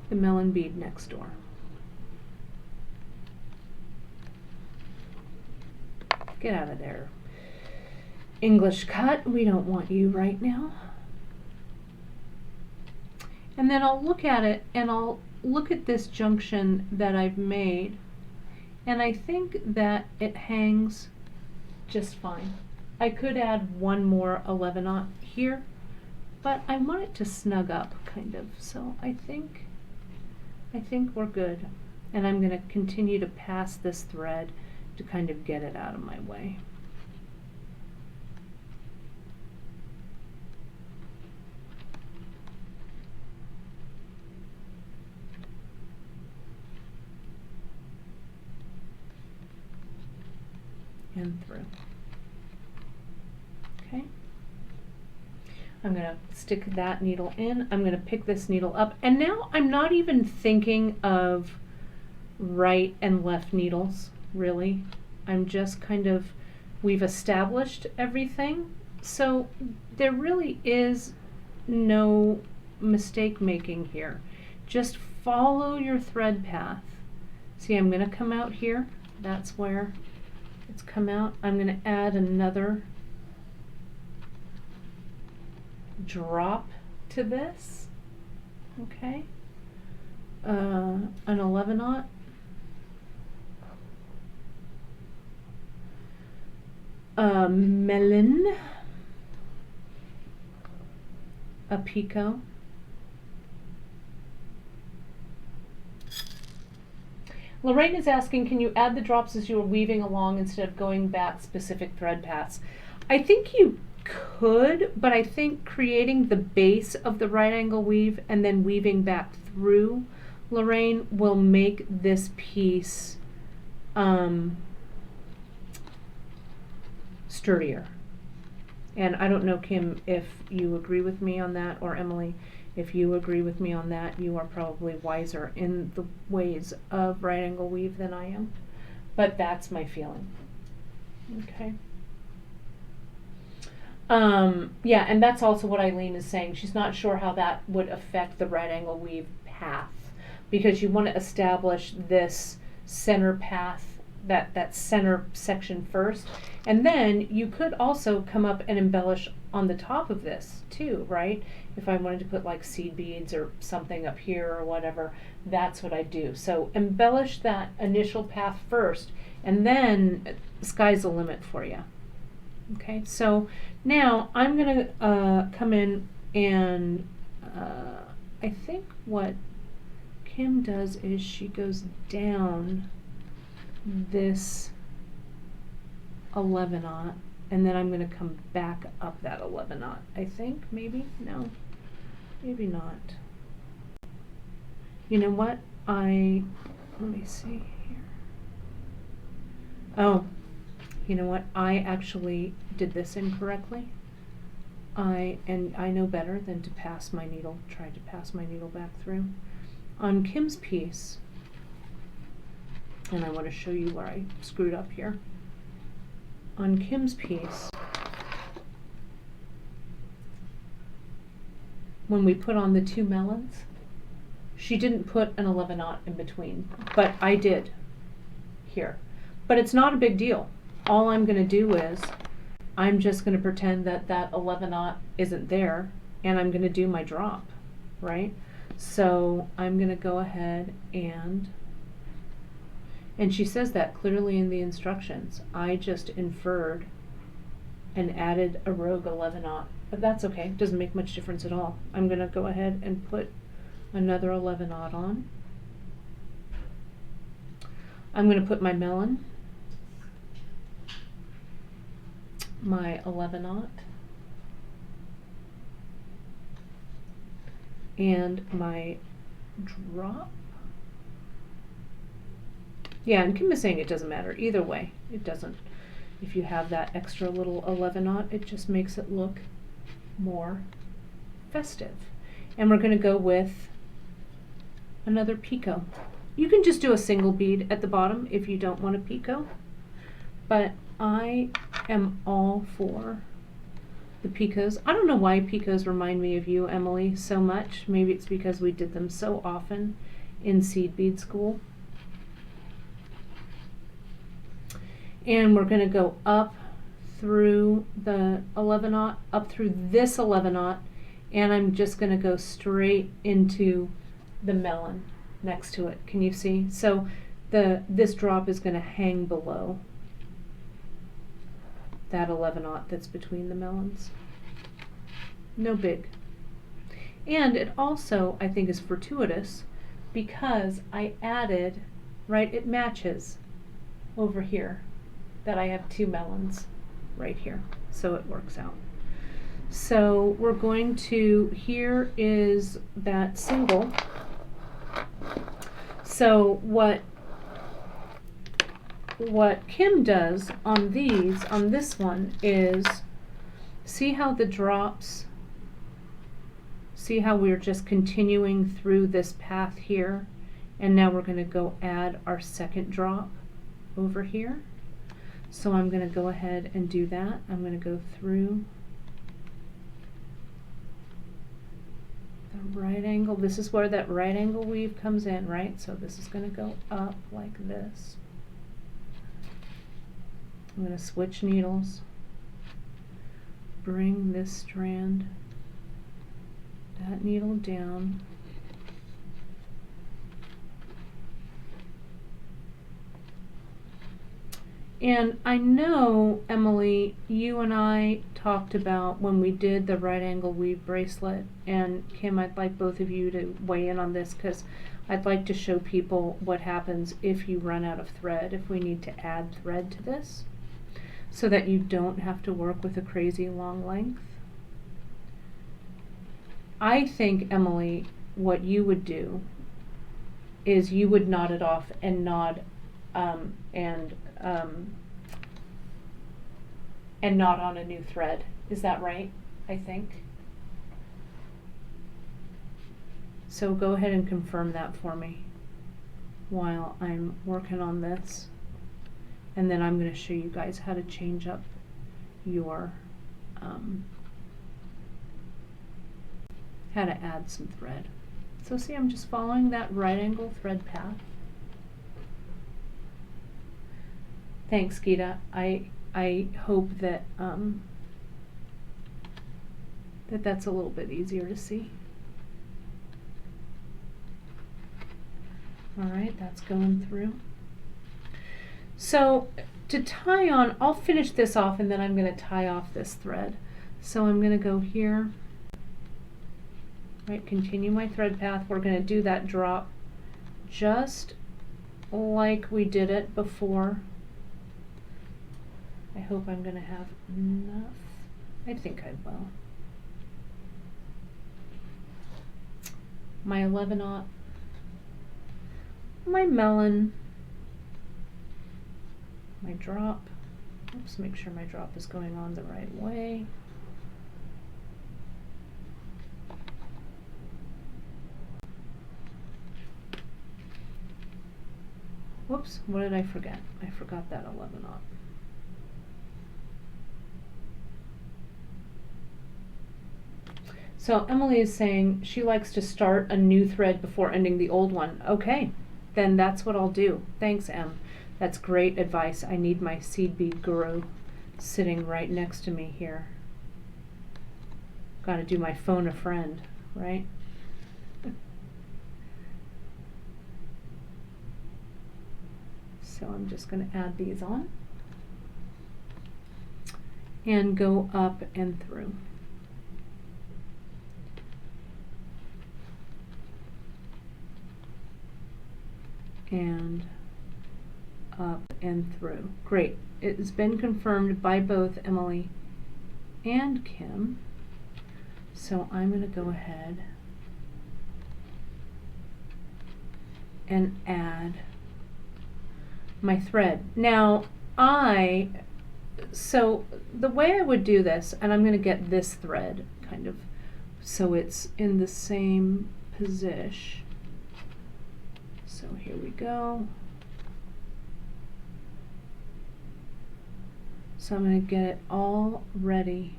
The melon bead next door. Get out of there. English cut, we don't want you right now. And then I'll look at it and I'll look at this junction that I've made, and I think that it hangs just fine. I could add one more 11-aught here, but I want it to snug up kind of, so I think we're good. And I'm going to continue to pass this thread to kind of get it out of my way. And through. Okay. I'm going to stick that needle in. I'm going to pick this needle up. And now I'm not even thinking of right and left needles, really. I'm just kind of, we've established everything. So there really is no mistake making here. Just follow your thread path. See, I'm going to come out here. That's where it's come out. I'm going to add another drop to this. Okay. An 11-aught. A melon. A picot. Lorraine is asking, can you add the drops as you are weaving along instead of going back specific thread paths? I think you could, but I think creating the base of the right angle weave and then weaving back through, Lorraine, will make this piece sturdier. And I don't know, Kim, if you agree with me on that, or Emily, if you agree with me on that. You are probably wiser in the ways of right angle weave than I am, but that's my feeling. Okay. Yeah, and that's also what Eileen is saying. She's not sure how that would affect the right angle weave path, because you want to establish this center path, that center section first, and then you could also come up and embellish on the top of this too, right? If I wanted to put like seed beads or something up here or whatever, that's what I do. So embellish that initial path first, and then sky's the limit for you. Okay, so now I'm going to come in and I think what Kim does is she goes down this 11-aught, and then I'm going to come back up that 11-aught. I think, maybe? No, maybe not. You know what? Let me see here. Oh, you know what? I actually did this incorrectly. I know better than to pass my needle, try to pass my needle back through. On Kim's piece, and I want to show you where I screwed up here. On Kim's piece, when we put on the two melons, she didn't put an 11-aught in between, but I did here. But it's not a big deal. All I'm going to do is I'm just going to pretend that that 11-aught isn't there, and I'm going to do my drop, right? So I'm going to go ahead and she says that clearly in the instructions. I just inferred and added a rogue 11-aught, but that's okay. It doesn't make much difference at all. I'm going to go ahead and put another 11-aught on. I'm going to put my melon, my 11-aught, and my drop. Yeah, and Kim is saying it doesn't matter. Either way, it doesn't. If you have that extra little 11-aught, it just makes it look more festive. And we're going to go with another picot. You can just do a single bead at the bottom if you don't want a picot, but I am all for the picots. I don't know why picots remind me of you, Emily, so much. Maybe it's because we did them so often in seed bead school. And we're going to go up through the 11/0, up through this 11/0, and I'm just going to go straight into the melon next to it. Can you see? So this drop is going to hang below that 11/0 that's between the melons. No big. And it also, I think, is fortuitous because I added, right, it matches over here that I have 2 melons right here. So it works out. So we're going to, here is that single. So what Kim does on these, on this one, is see how the drops, see how we're just continuing through this path here, and now we're going to go add our second drop over here. So I'm going to go ahead and do that. I'm going to go through the right angle. This is where that right angle weave comes in, right? So this is going to go up like this. I'm going to switch needles, bring this strand, that needle down, and I know, Emily, you and I talked about when we did the right angle weave bracelet, and Kim, I'd like both of you to weigh in on this because I'd like to show people what happens if you run out of thread, if we need to add thread to this, so that you don't have to work with a crazy long length. I think, Emily, what you would do is you would knot it off and knot on a new thread. Is that right? I think. So go ahead and confirm that for me while I'm working on this. And then I'm going to show you guys how to change up your, how to add some thread. So see, I'm just following that right angle thread path. Thanks, Geeta. I hope that that's a little bit easier to see. All right, that's going through. So to tie on, I'll finish this off and then I'm going to tie off this thread. So I'm going to go here, right, continue my thread path. We're going to do that drop just like we did it before. I hope I'm going to have enough. I think I will. My 11/0, my melon, my drop. Oops, make sure my drop is going on the right way. Whoops, what did I forget? I forgot that 11/0. So Emily is saying she likes to start a new thread before ending the old one. Okay, then that's what I'll do. Thanks, Em. That's great advice. I need my seed bead guru sitting right next to me here. Got to do my phone a friend, right? So I'm just going to add these on and go up and through. And up and through. Great. It has been confirmed by both Emily and Kim. So I'm going to go ahead and add my thread. Now so the way I would do this, and I'm going to get this thread kind of so it's in the same position. So here we go. So I'm going to get it all ready.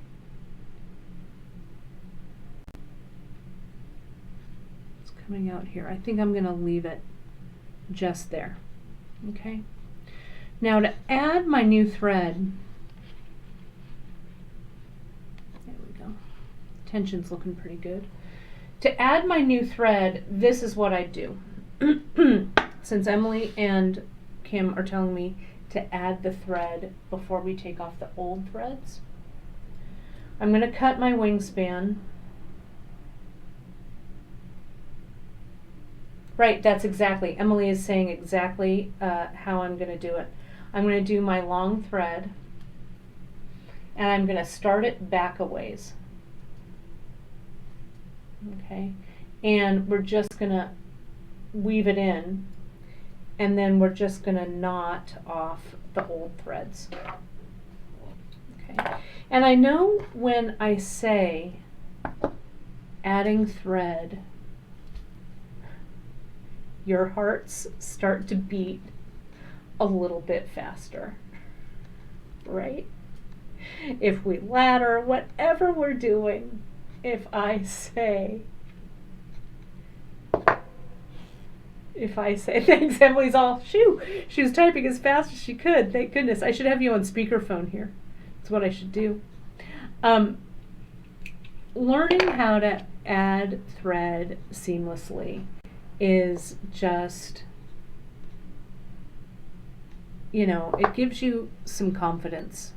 It's coming out here. I think I'm going to leave it just there. Okay. Now to add my new thread, there we go. Tension's looking pretty good. To add my new thread, this is what I do. Since Emily and Kim are telling me to add the thread before we take off the old threads, I'm going to cut my wingspan. Right, that's exactly, Emily is saying exactly how I'm going to do it. I'm going to do my long thread, and I'm going to start it back a ways. Okay, and we're just going to weave it in, and then we're just going to knot off the old threads. Okay, and I know when I say adding thread, your hearts start to beat a little bit faster, right? If we ladder, whatever we're doing, if I say, thanks, Emily's all, shoo, she was typing as fast as she could, thank goodness. I should have you on speakerphone here. That's what I should do. Learning how to add thread seamlessly is just, you know, it gives you some confidence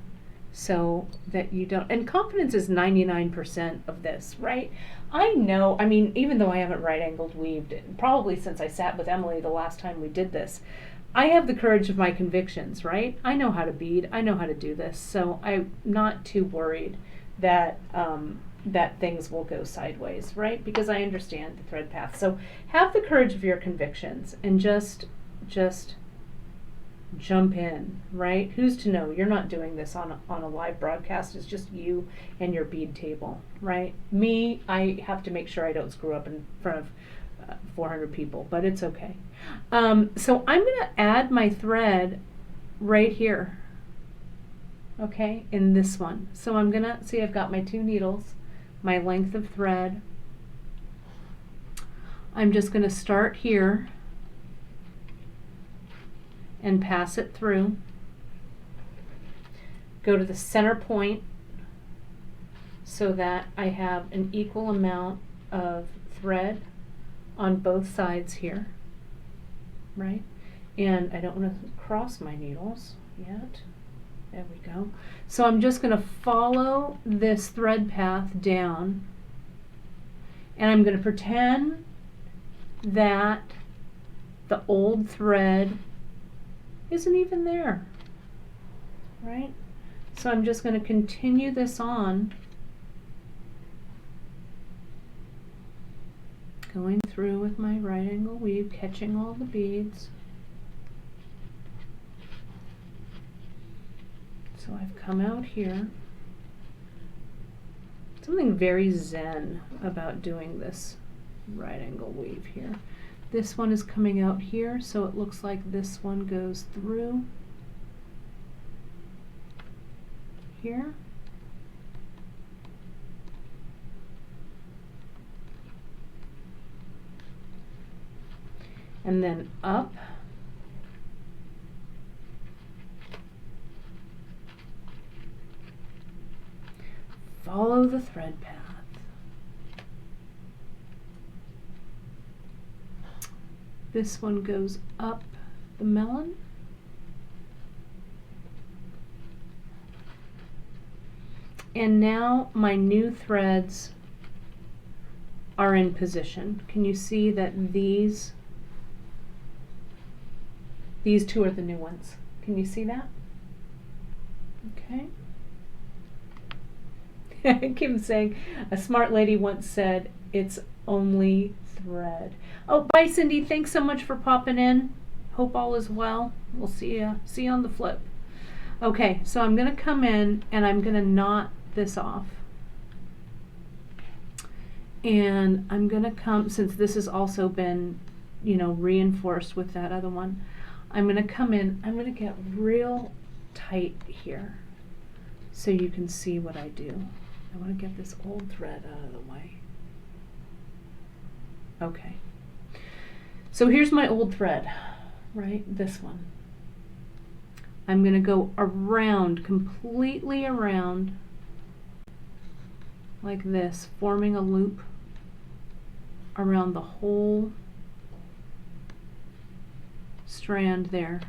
so that you don't, and confidence is 99% of this, right? I know, I mean, even though I haven't right angled weaved, probably since I sat with Emily the last time we did this, I have the courage of my convictions, right? I know how to bead, I know how to do this, so I'm not too worried that that things will go sideways, right? Because I understand the thread path. So have the courage of your convictions and just jump in, right? Who's to know? You're not doing this on a live broadcast. It's just you and your bead table, right? Me, I have to make sure I don't screw up in front of 400 people, but it's okay. So I'm going to add my thread right here, okay, in this one. So I'm going to, see, I've got my 2 needles, my length of thread. I'm just going to start here and pass it through. Go to the center point so that I have an equal amount of thread on both sides here, right? And I don't want to cross my needles yet. There we go. So I'm just going to follow this thread path down, and I'm going to pretend that the old thread isn't even there, right? So I'm just going to continue this on, going through with my right angle weave, catching all the beads. So I've come out here. Something very zen about doing this right angle weave here. This one is coming out here, so it looks like this one goes through here. And then up. Follow the thread path. This one goes up the melon. And now my new threads are in position. Can you see that these 2 are the new ones? Can you see that? Okay. Kim's saying, a smart lady once said, it's only thread. Oh, bye Cindy, thanks so much for popping in. Hope all is well. We'll see you on the flip. Okay, so I'm going to come in and I'm going to knot this off. And I'm going to come, since this has also been reinforced with that other one. I'm going to come in, I'm going to get real tight here so you can see what I do. I want to get this old thread out of the way. Okay. So here's my old thread, right? This one. I'm going to go around, completely around, like this, forming a loop around the whole strand there.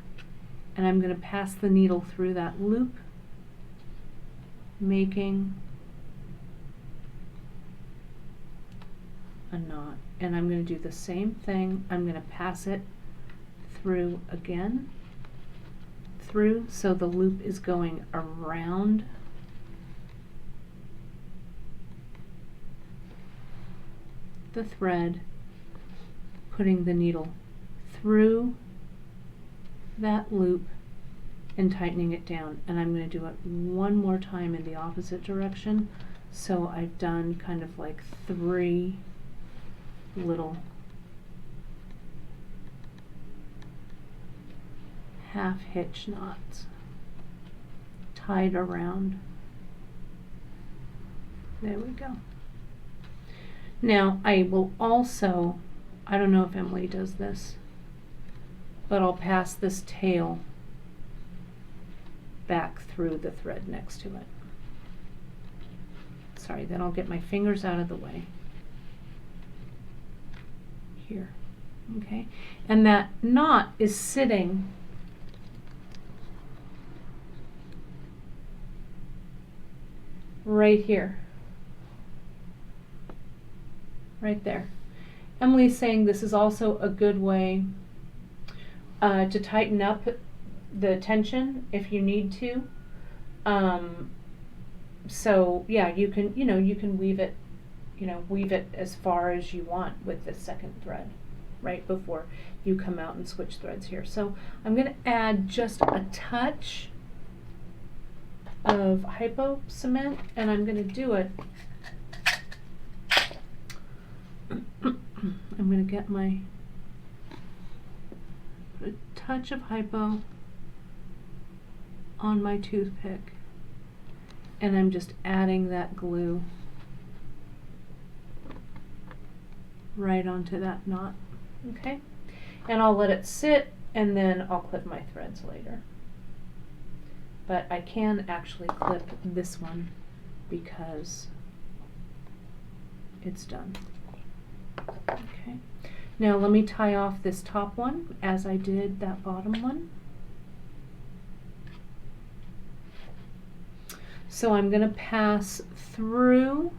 And I'm going to pass the needle through that loop, making a knot. And I'm going to do the same thing. I'm going to pass it through again, through, so the loop is going around the thread, putting the needle through that loop and tightening it down. And I'm going to do it one more time in the opposite direction. So I've done kind of like 3 little half hitch knots tied around. There we go. Now I will also, I don't know if Emily does this, but I'll pass this tail back through the thread next to it. Sorry, then I'll get my fingers out of the way. Here, okay? And that knot is sitting right here. Right there. Emily's saying this is also a good way to tighten up the tension if you need to. So yeah, you can you can weave it as far as you want with the second thread right before you come out and switch threads here. So I'm going to add just a touch of hypo cement, and I'm going to do it. I'm going to get my put a touch of hypo on my toothpick, and I'm just adding that glue right onto that knot. Okay, and I'll let it sit, and then I'll clip my threads later. But I can actually clip this one because it's done. Okay, now let me tie off this top one as I did that bottom one. So I'm going to pass through,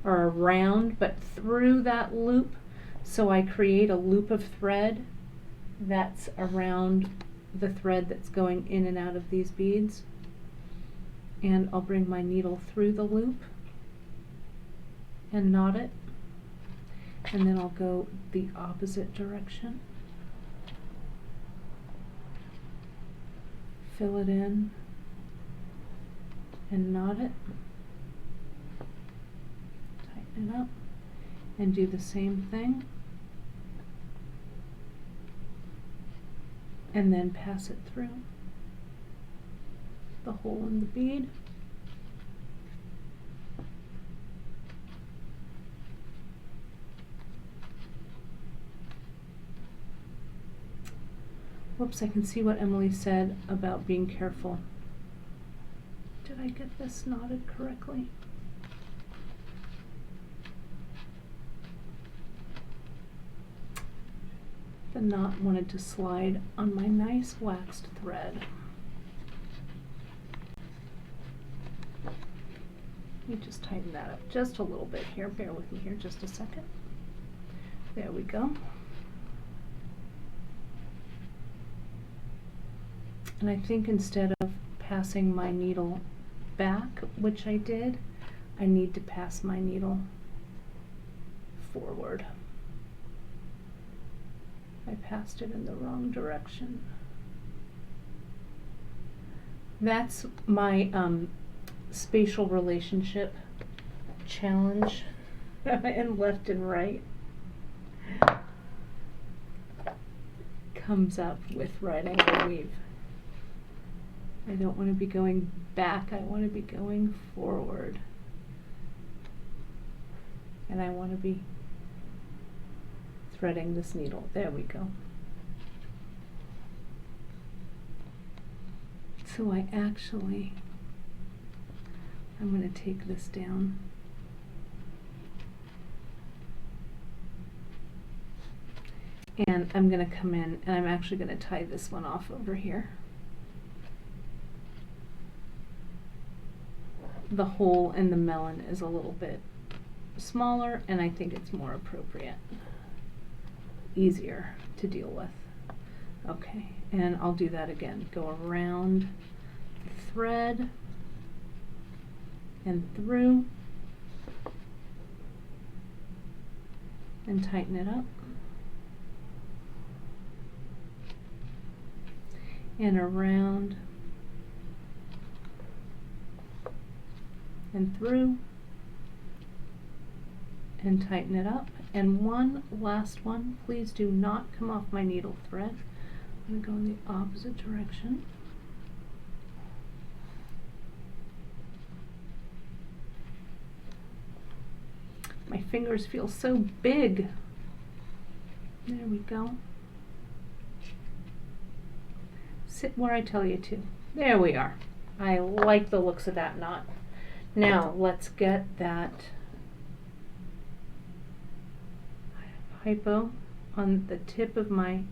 or around, but through that loop, so I create a loop of thread that's around the thread that's going in and out of these beads. And I'll bring my needle through the loop and knot it, and then I'll go the opposite direction, fill it in and knot it, tighten it up, and do the same thing, and then pass it through the hole in the bead. Whoops, I can see what Emily said about being careful. Did I get this knotted correctly? The knot wanted to slide on my nice waxed thread. Let me just tighten that up just a little bit here. Bear with me here just a second. There we go. And I think instead of passing my needle back, which I did, I need to pass my needle forward. I passed it in the wrong direction. That's my spatial relationship challenge and left and right comes up with right angle weave. I don't want to be going back, I want to be going forward. And I want to be threading this needle. There we go. So I'm going to take this down. And I'm going to come in and I'm actually going to tie this one off over here. The hole in the melon is a little bit smaller and I think it's more appropriate. Easier to deal with. Okay, and I'll do that again. Go around the thread and through and tighten it up. And around and through and tighten it up. And one last one, please do not come off my needle thread. I'm going to go in the opposite direction. My fingers feel so big. There we go. Sit where I tell you to. There we are. I like the looks of that knot. Now let's get that hypo on the tip of my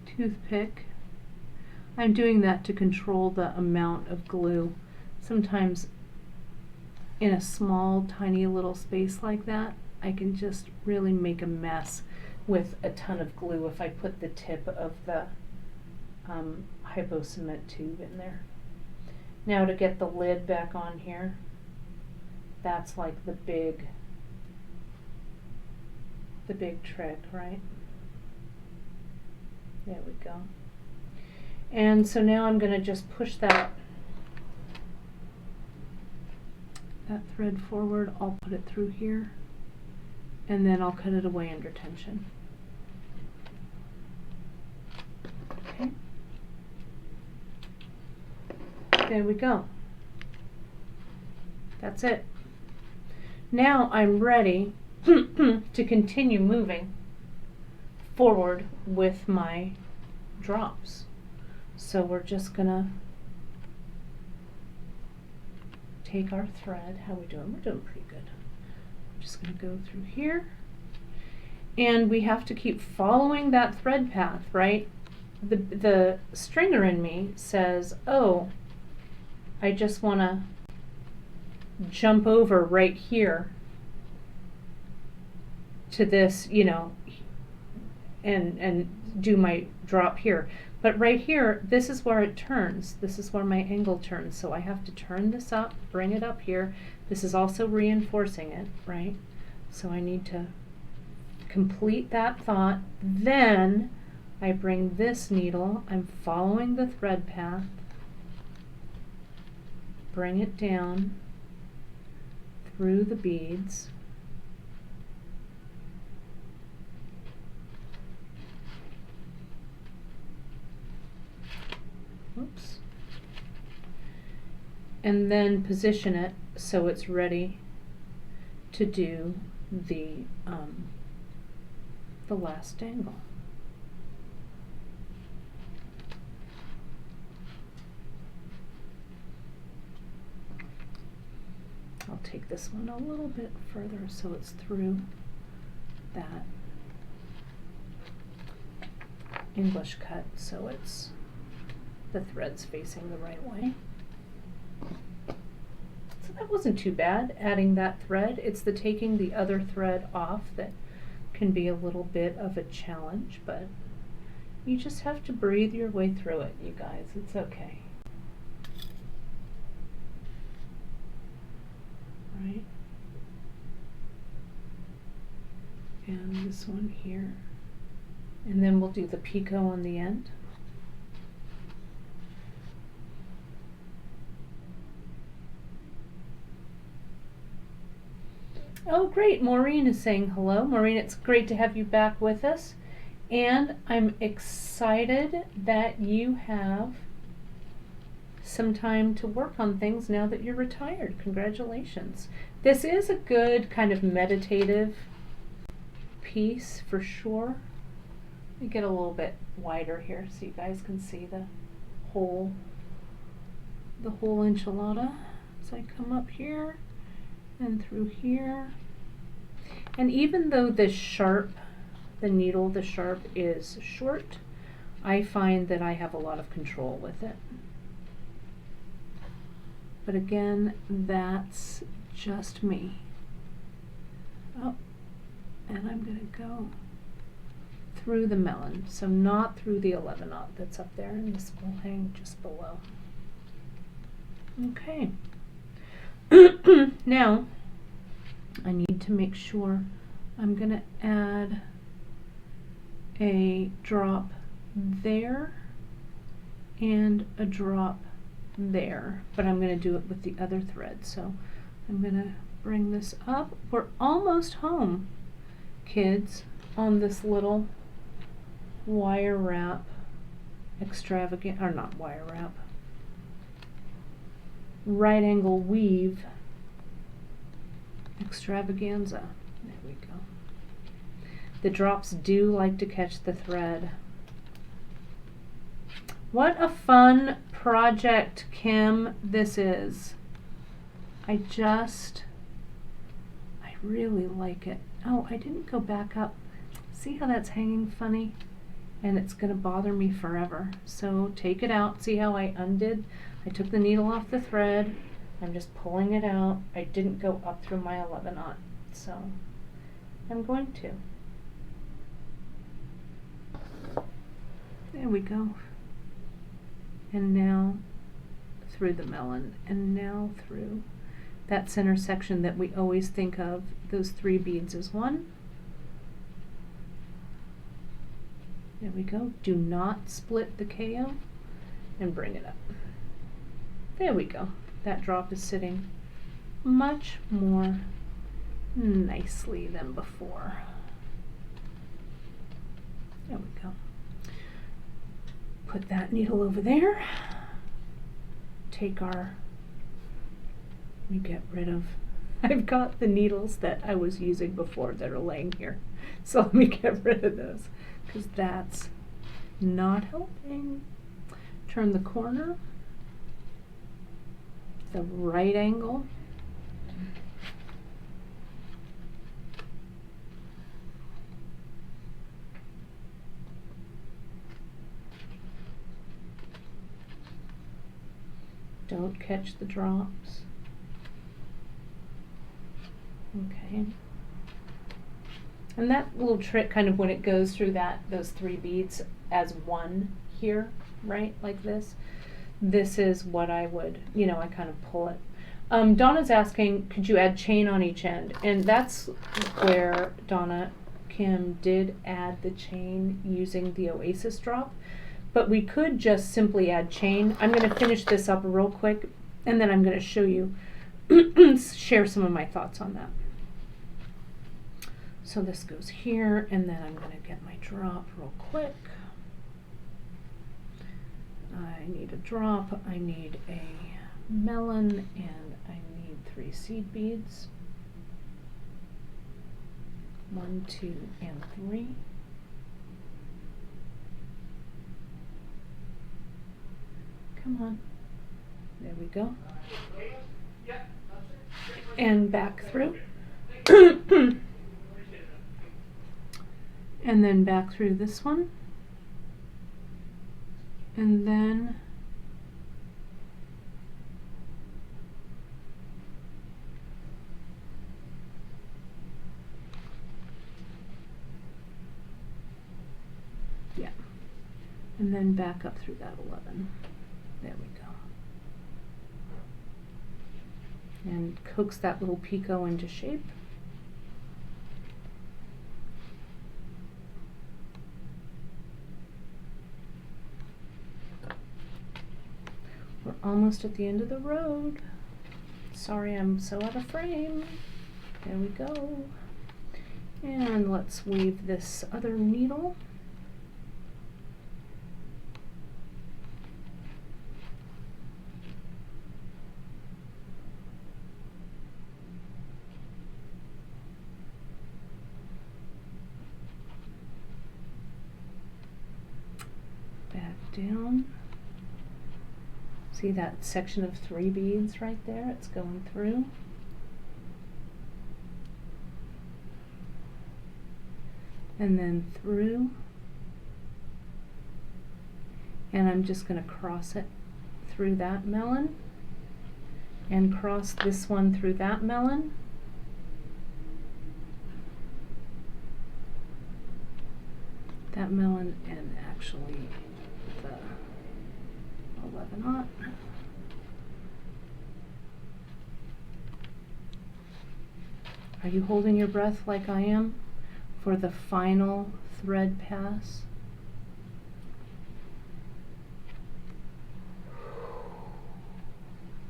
toothpick. I'm doing that to control the amount of glue. Sometimes in a small, tiny little space like that, I can just really make a mess with a ton of glue if I put the tip of the hypo cement tube in there. Now to get the lid back on here, that's like the big trick, right? There we go. And so now I'm going to just push that thread forward. I'll put it through here and then I'll cut it away under tension. Okay. There we go. That's it. Now I'm ready to continue moving forward with my drops. So we're just gonna take our thread. How are we doing? We're doing pretty good. I'm just gonna go through here. And we have to keep following that thread path, right? The stringer in me says, oh, I just wanna jump over right here to this, you know, and do my drop here. But right here, this is where it turns. This is where my angle turns. So I have to turn this up, bring it up here. This is also reinforcing it, right? So I need to complete that thought. Then I bring this needle, I'm following the thread path, bring it down through the beads. Oops. And then position it so it's ready to do the last angle. I'll take this one a little bit further so it's through that English cut, so it's the thread's facing the right way. So that wasn't too bad, adding that thread. It's the taking the other thread off that can be a little bit of a challenge, but you just have to breathe your way through it, you guys. It's okay. Right? And this one here. And then we'll do the picot on the end. Oh, great. Maureen is saying hello. Maureen, it's great to have you back with us. And I'm excited that you have some time to work on things now that you're retired. Congratulations. This is a good kind of meditative piece for sure. Let me get a little bit wider here so you guys can see the whole enchilada as I come up here and through here. And even though the needle, the sharp is short, I find that I have a lot of control with it. But again, that's just me. Oh, and I'm going to go through the melon, so not through the 11/0 that's up there, and this will hang just below. Okay. Now, I need to make sure I'm going to add a drop there and a drop there, but I'm going to do it with the other thread. So I'm going to bring this up. We're almost home, kids, on this little wire wrap extravagant, or not wire wrap, right angle weave extravaganza. There we go. The drops do like to catch the thread. What a fun project, Kim, this is. I really like it. Oh, I didn't go back up. See how that's hanging funny? And it's going to bother me forever. So take it out. See how I undid? I took the needle off the thread. I'm just pulling it out. I didn't go up through my 11/0, so I'm going to. There we go. And now through the melon, and now through that center section that we always think of, those 3 beads as one. There we go. Do not split the KO, and bring it up. There we go. That drop is sitting much more nicely than before. There we go. Put that needle over there. Take our, let me get rid of, I've got the needles that I was using before that are laying here. So let me get rid of those, because that's not helping. Turn the corner, the right angle. Don't catch the drops. Okay. And that little trick, kind of when it goes through those 3 beads as one here, right, like this. This is what I would, I kind of pull it. Donna's asking, could you add chain on each end? And that's where Donna Kim did add the chain using the Oasis drop. But we could just simply add chain. I'm going to finish this up real quick, and then I'm going to show you, share some of my thoughts on that. So this goes here, and then I'm going to get my drop real quick. I need a drop, I need a melon, and I need 3 seed beads. 1, 2, and 3. Come on. There we go. And back through. And then back through this one. And then and then back up through that 11. There we go. And coax that little picot into shape. We're almost at the end of the road. Sorry, I'm so out of frame. There we go. And let's weave this other needle. Back down. See that section of 3 beads right there? It's going through. And then through. And I'm just going to cross it through that melon and cross this one through that melon. That melon and actually the 11-aught. Are you holding your breath like I am for the final thread pass?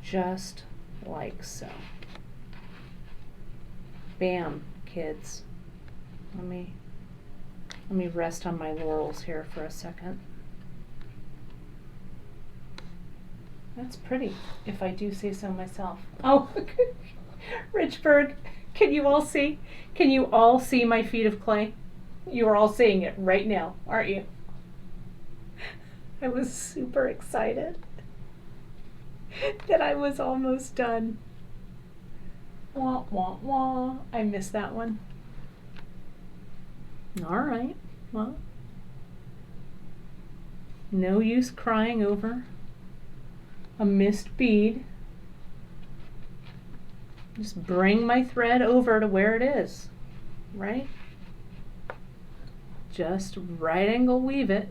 Just like so. Bam, kids. Let me rest on my laurels here for a second. That's pretty, if I do say so myself. Oh, Richburg, can you all see? Can you all see my feet of clay? You are all seeing it right now, aren't you? I was super excited that I was almost done. Wah, wah, wah. I missed that one. All right, well, no use crying over a missed bead. Just bring my thread over to where it is, right? Just right angle weave it.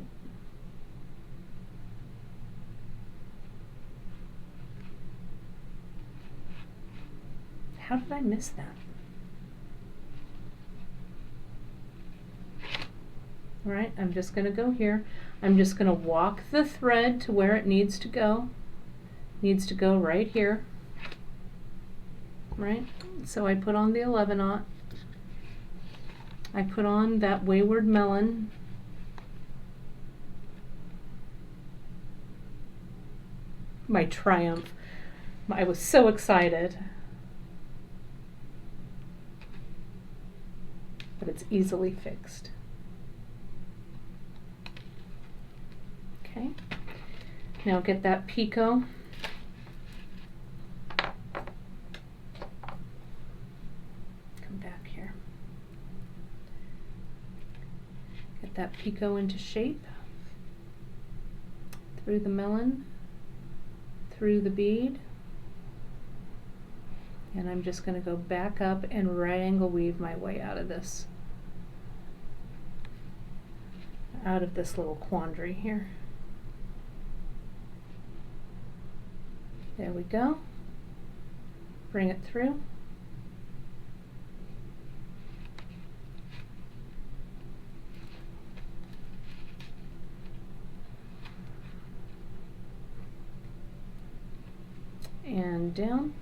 How did I miss that? All right, I'm just going to go here. I'm just going to walk the thread to where it needs to go. Needs to go right here. Right? So I put on the 11-aught. I put on that wayward melon. My triumph. I was so excited. But it's easily fixed. Okay. Now get that picot. Come back here. Get that picot into shape. Through the melon, through the bead. And I'm just going to go back up and right angle weave my way out of this. Out of this little quandary here. There we go. Bring it through. And down.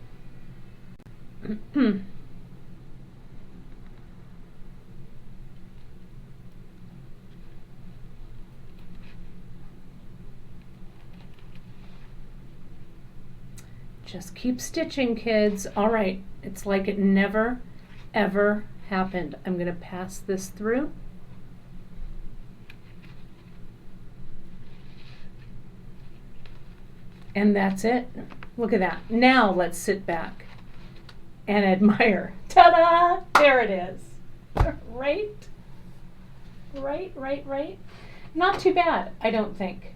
Just keep stitching, kids. All right, it's like it never, ever happened. I'm going to pass this through. And that's it. Look at that. Now let's sit back and admire. Ta-da! There it is. Right? Right, right, right. Not too bad, I don't think.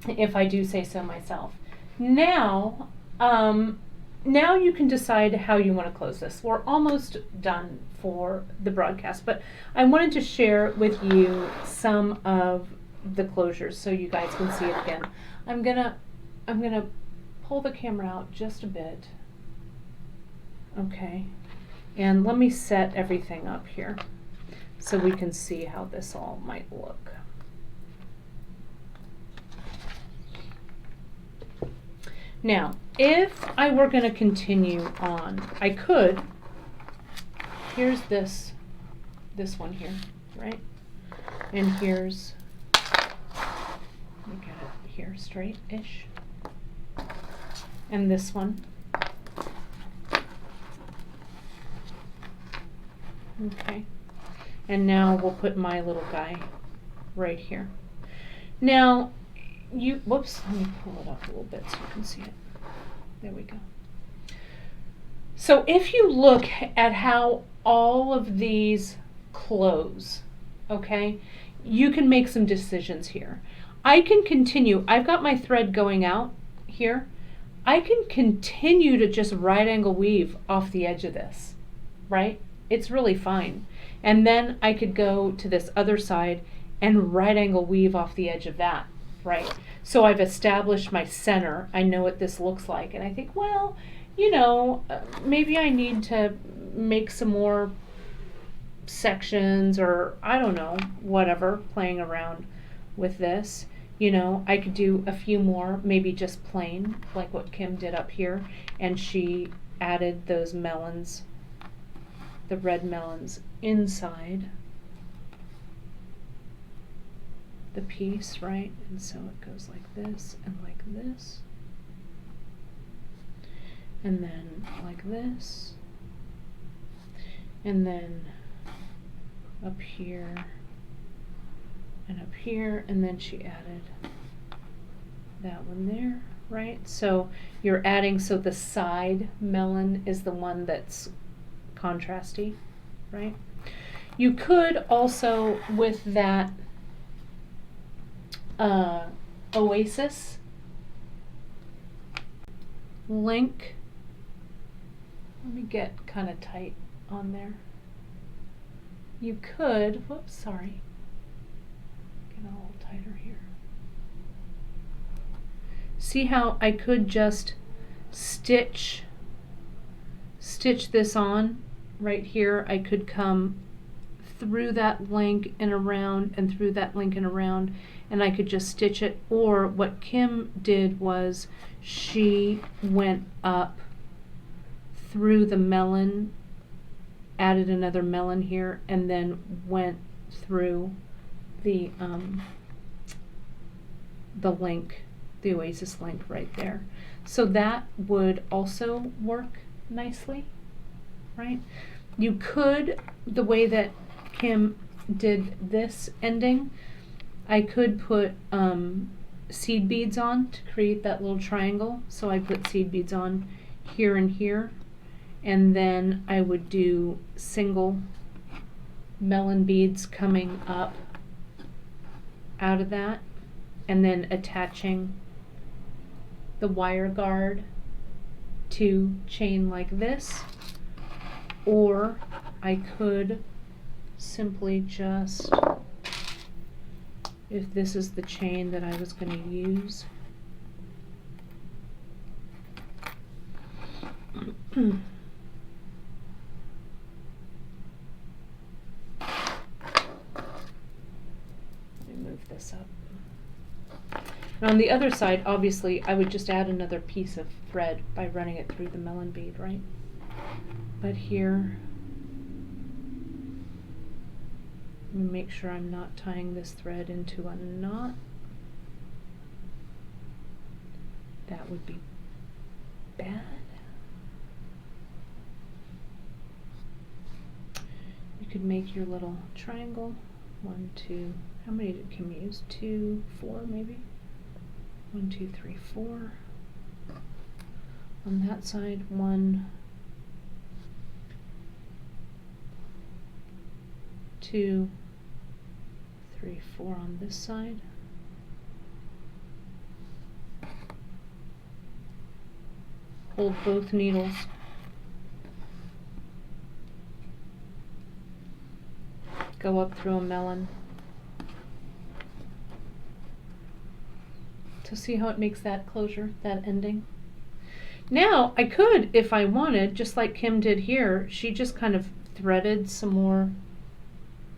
If I do say so myself. Now, now you can decide how you want to close this. We're almost done for the broadcast, but I wanted to share with you some of the closures so you guys can see it again. I'm gonna pull the camera out just a bit. Okay, and let me set everything up here so we can see how this all might look. Now, if I were going to continue on, I could, here's this one here, right? And here's, let me get it here straight-ish. And this one. Okay. And now we'll put my little guy right here. Now, whoops, let me pull it up a little bit so you can see it. There we go. So if you look at how all of these close, okay, you can make some decisions here. I can continue. I've got my thread going out here. I can continue to just right angle weave off the edge of this, right? It's really fine. And then I could go to this other side and right angle weave off the edge of that, right? So I've established my center. I know what this looks like. And I think, well, you know, maybe I need to make some more sections, or I don't know, whatever, playing around with this. You know, I could do a few more, maybe just plain, like what Kim did up here. And she added those melons, the red melons, inside the piece, right? And so it goes like this and like this. And then like this. And then up here and up here, and then she added that one there, right? So you're adding, so the side melon is the one that's contrasty, right? You could also, with that Oasis link, let me get kind of tight on there. You could, whoops, sorry, get a little tighter here. See how I could just stitch this on right here. I could come through that link and around and through that link and around, and I could just stitch it. Or what Kim did was she went up through the melon, added another melon here, and then went through the link, the Oasis link right there. So that would also work nicely, right? You could, the way that Kim did this ending, I could put seed beads on to create that little triangle. So I put seed beads on here and here, and then I would do single melon beads coming up out of that, and then attaching the wire guard to chain like this. Or I could simply just, if this is the chain that I was going to use, move this up. And on the other side, obviously, I would just add another piece of thread by running it through the melon bead, right? But here, make sure I'm not tying this thread into a knot. That would be bad. You could make your little triangle. 1, 2, how many did Kim use? 2, 4 maybe? 1, 2, 3, 4. On that side, 1, 2, 3, 4 on this side. Hold both needles. Go up through a melon. So see how it makes that closure, that ending? Now I could, if I wanted, just like Kim did here, she just kind of threaded some more,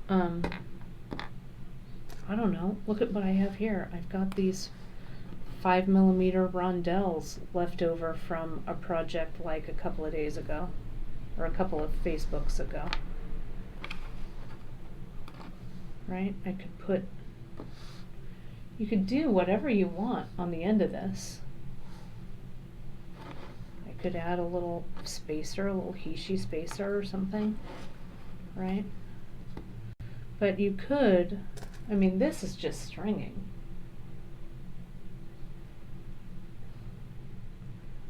I don't know, look at what I have here. I've got these 5mm rondelles left over from a project like a couple of days ago, or a couple of Facebooks ago. Right? You could do whatever you want on the end of this. I could add a little spacer, a little Hishi spacer or something, right? But you could, I mean, this is just stringing.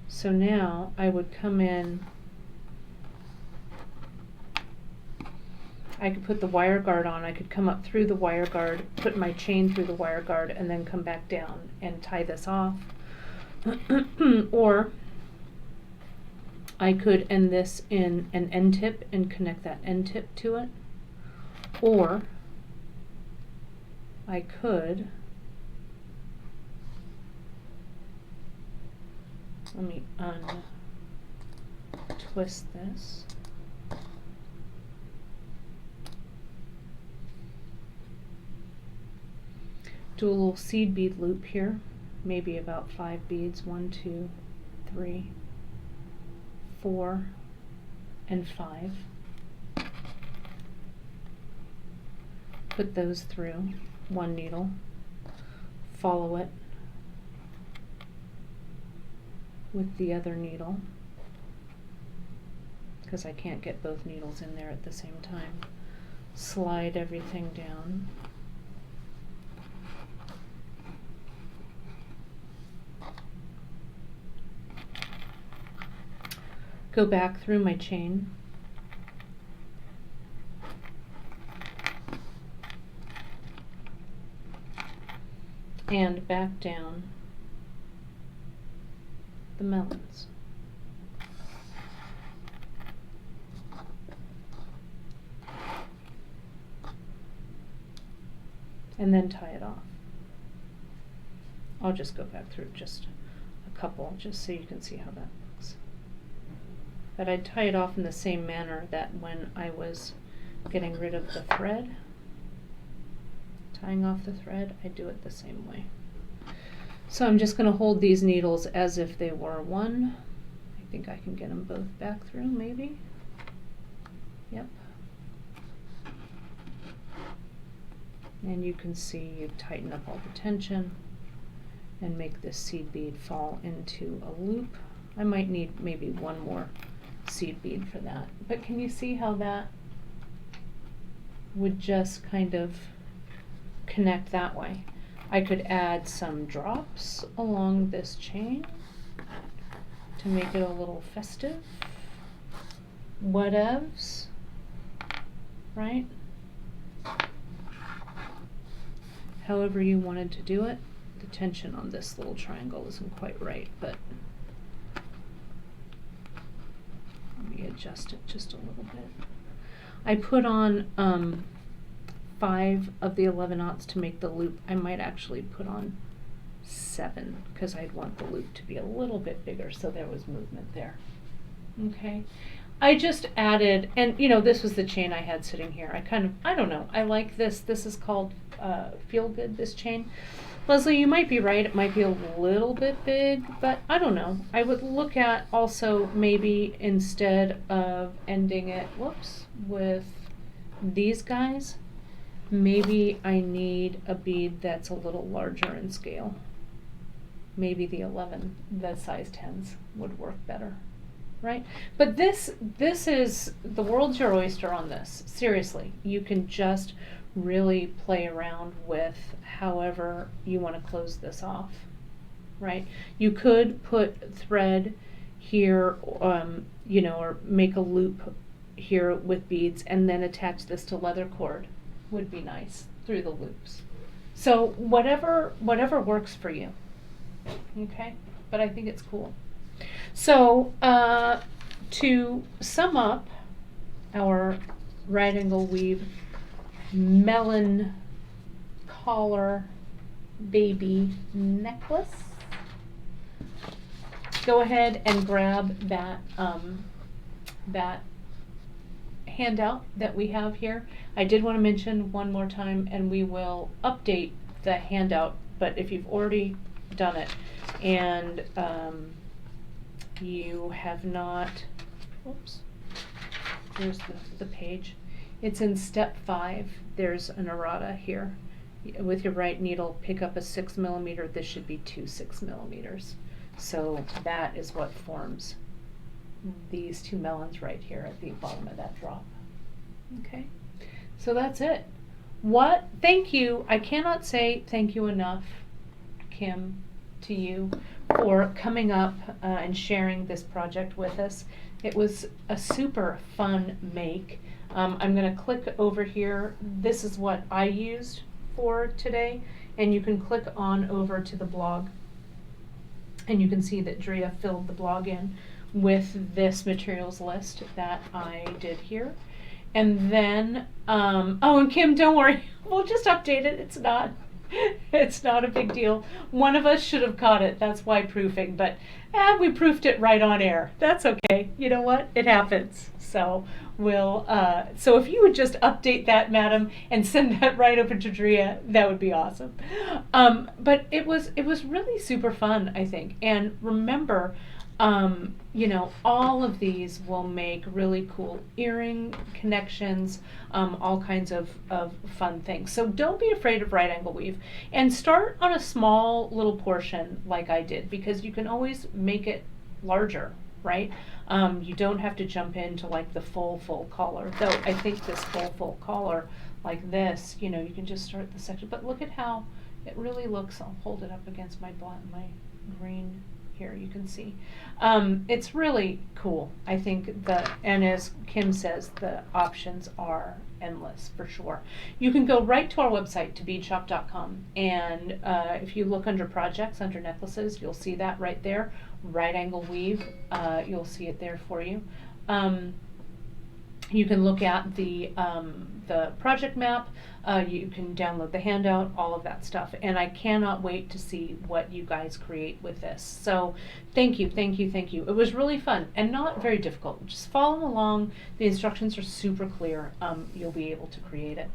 So now I would come in, I could put the wire guard on, I could come up through the wire guard, put my chain through the wire guard, and then come back down and tie this off. Or I could end this in an end tip and connect that end tip to it. Or I could, let me untwist this. Do a little seed bead loop here, maybe about 5 beads, 1, 2, 3, 4, and 5. Put those through one needle, follow it with the other needle, because I can't get both needles in there at the same time. Slide everything down. Go back through my chain. And back down the melons. And then tie it off. I'll just go back through just a couple, just so you can see how that looks. But I'd tie it off in the same manner that when I was getting rid of the thread, tying off the thread, I do it the same way. So I'm just going to hold these needles as if they were one. I think I can get them both back through, maybe. Yep. And you can see you tighten up all the tension and make this seed bead fall into a loop. I might need maybe one more seed bead for that. But can you see how that would just kind of connect that way? I could add some drops along this chain to make it a little festive. Whatevs, right? However you wanted to do it. The tension on this little triangle isn't quite right, but let me adjust it just a little bit. I put on 5 of the 11/0 to make the loop. I might actually put on 7 because I'd want the loop to be a little bit bigger so there was movement there. Okay. I just added, and you know, this was the chain I had sitting here. I don't know, I like this. This is called Feel Good, this chain. Leslie, you might be right, it might be a little bit big, but I don't know. I would look at also maybe instead of ending it, with these guys, maybe I need a bead that's a little larger in scale. Maybe the size 10s would work better. Right? But this is, the world's your oyster on this. Seriously, you can just really play around with however you want to close this off, right? You could put thread here, you know, or make a loop here with beads and then attach this to leather cord would be nice through the loops. So whatever works for you, okay? But I think it's cool. So to sum up our right angle weave melon collar baby necklace, go ahead and grab that that handout that we have here. I did want to mention one more time, and we will update the handout, but if you've already done it. And you have not, oops, here's the page. It's in step 5. There's an errata here. With your right needle, pick up a 6 millimeter. This should be 2 6 millimeters. So that is what forms these 2 melons right here at the bottom of that drop. Okay, so that's it. Thank you. I cannot say thank you enough, Kim, to you for coming up and sharing this project with us. It was a super fun make. I'm going to click over here. This is what I used for today, and you can click on over to the blog, and you can see that Drea filled the blog in with this materials list that I did here. And then, oh, and Kim, don't worry, we'll just update it. It's not a big deal. One of us should have caught it. That's why proofing, but we proofed it right on air. That's okay. You know what? It happens. So so if you would just update that, madam, and send that right over to Drea, that would be awesome. But it was really super fun, I think. And remember, all of these will make really cool earring connections, all kinds of fun things. So don't be afraid of right angle weave, and start on a small little portion like I did, because you can always make it larger, right? You don't have to jump into like the full collar, though I think this full collar like this, you can just start the section. But look at how it really looks. I'll hold it up against my green here, you can see. It's really cool. I think and as Kim says, the options are endless for sure. You can go right to our website, to beadshop.com, and if you look under projects, under necklaces, you'll see that right there. Right angle weave, you'll see it there for you. You can look at the project map. You can download the handout, all of that stuff. And I cannot wait to see what you guys create with this. So thank you. It was really fun and not very difficult. Just follow along. The instructions are super clear. You'll be able to create it.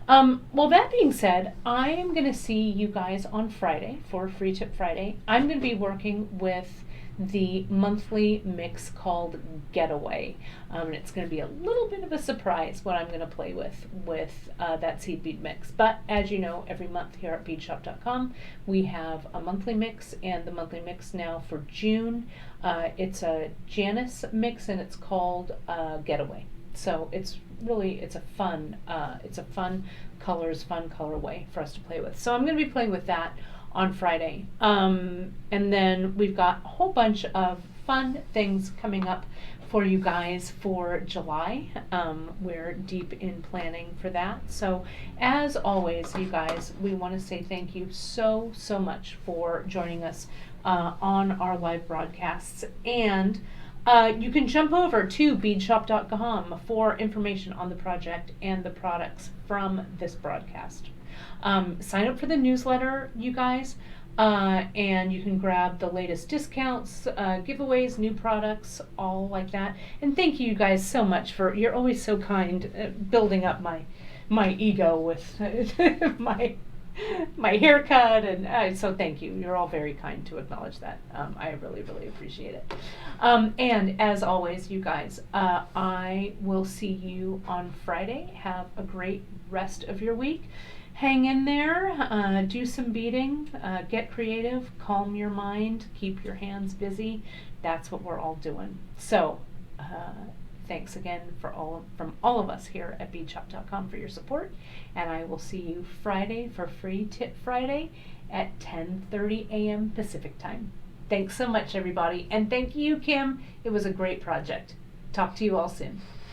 Well, that being said, I am going to see you guys on Friday for Free Tip Friday. I'm going to be working with the monthly mix called Getaway. And it's going to be a little bit of a surprise what I'm going to play with that seed bead mix. But as you know, every month here at beadshop.com, we have a monthly mix, and the monthly mix now for June, it's a Janice mix, and it's called Getaway. So it's a fun colors, fun colorway for us to play with. So I'm going to be playing with that on Friday. And then we've got a whole bunch of fun things coming up for you guys for July. We're deep in planning for that. So as always, you guys, we want to say thank you so much for joining us on our live broadcasts. And you can jump over to beadshop.com for information on the project and the products from this broadcast. Sign up for the newsletter, you guys, and you can grab the latest discounts, giveaways, new products, all like that. And thank you guys so much you're always so kind, building up my ego with my haircut, and so thank you. You're all very kind to acknowledge that. I really appreciate it. And as always, you guys, I will see you on Friday. Have a great rest of your week. Hang in there, do some beading, get creative, calm your mind, keep your hands busy. That's what we're all doing. So thanks again from all of us here at beadshop.com for your support, and I will see you Friday for Free Tip Friday at 10:30 a.m. Pacific time. Thanks so much, everybody, and thank you, Kim. It was a great project. Talk to you all soon.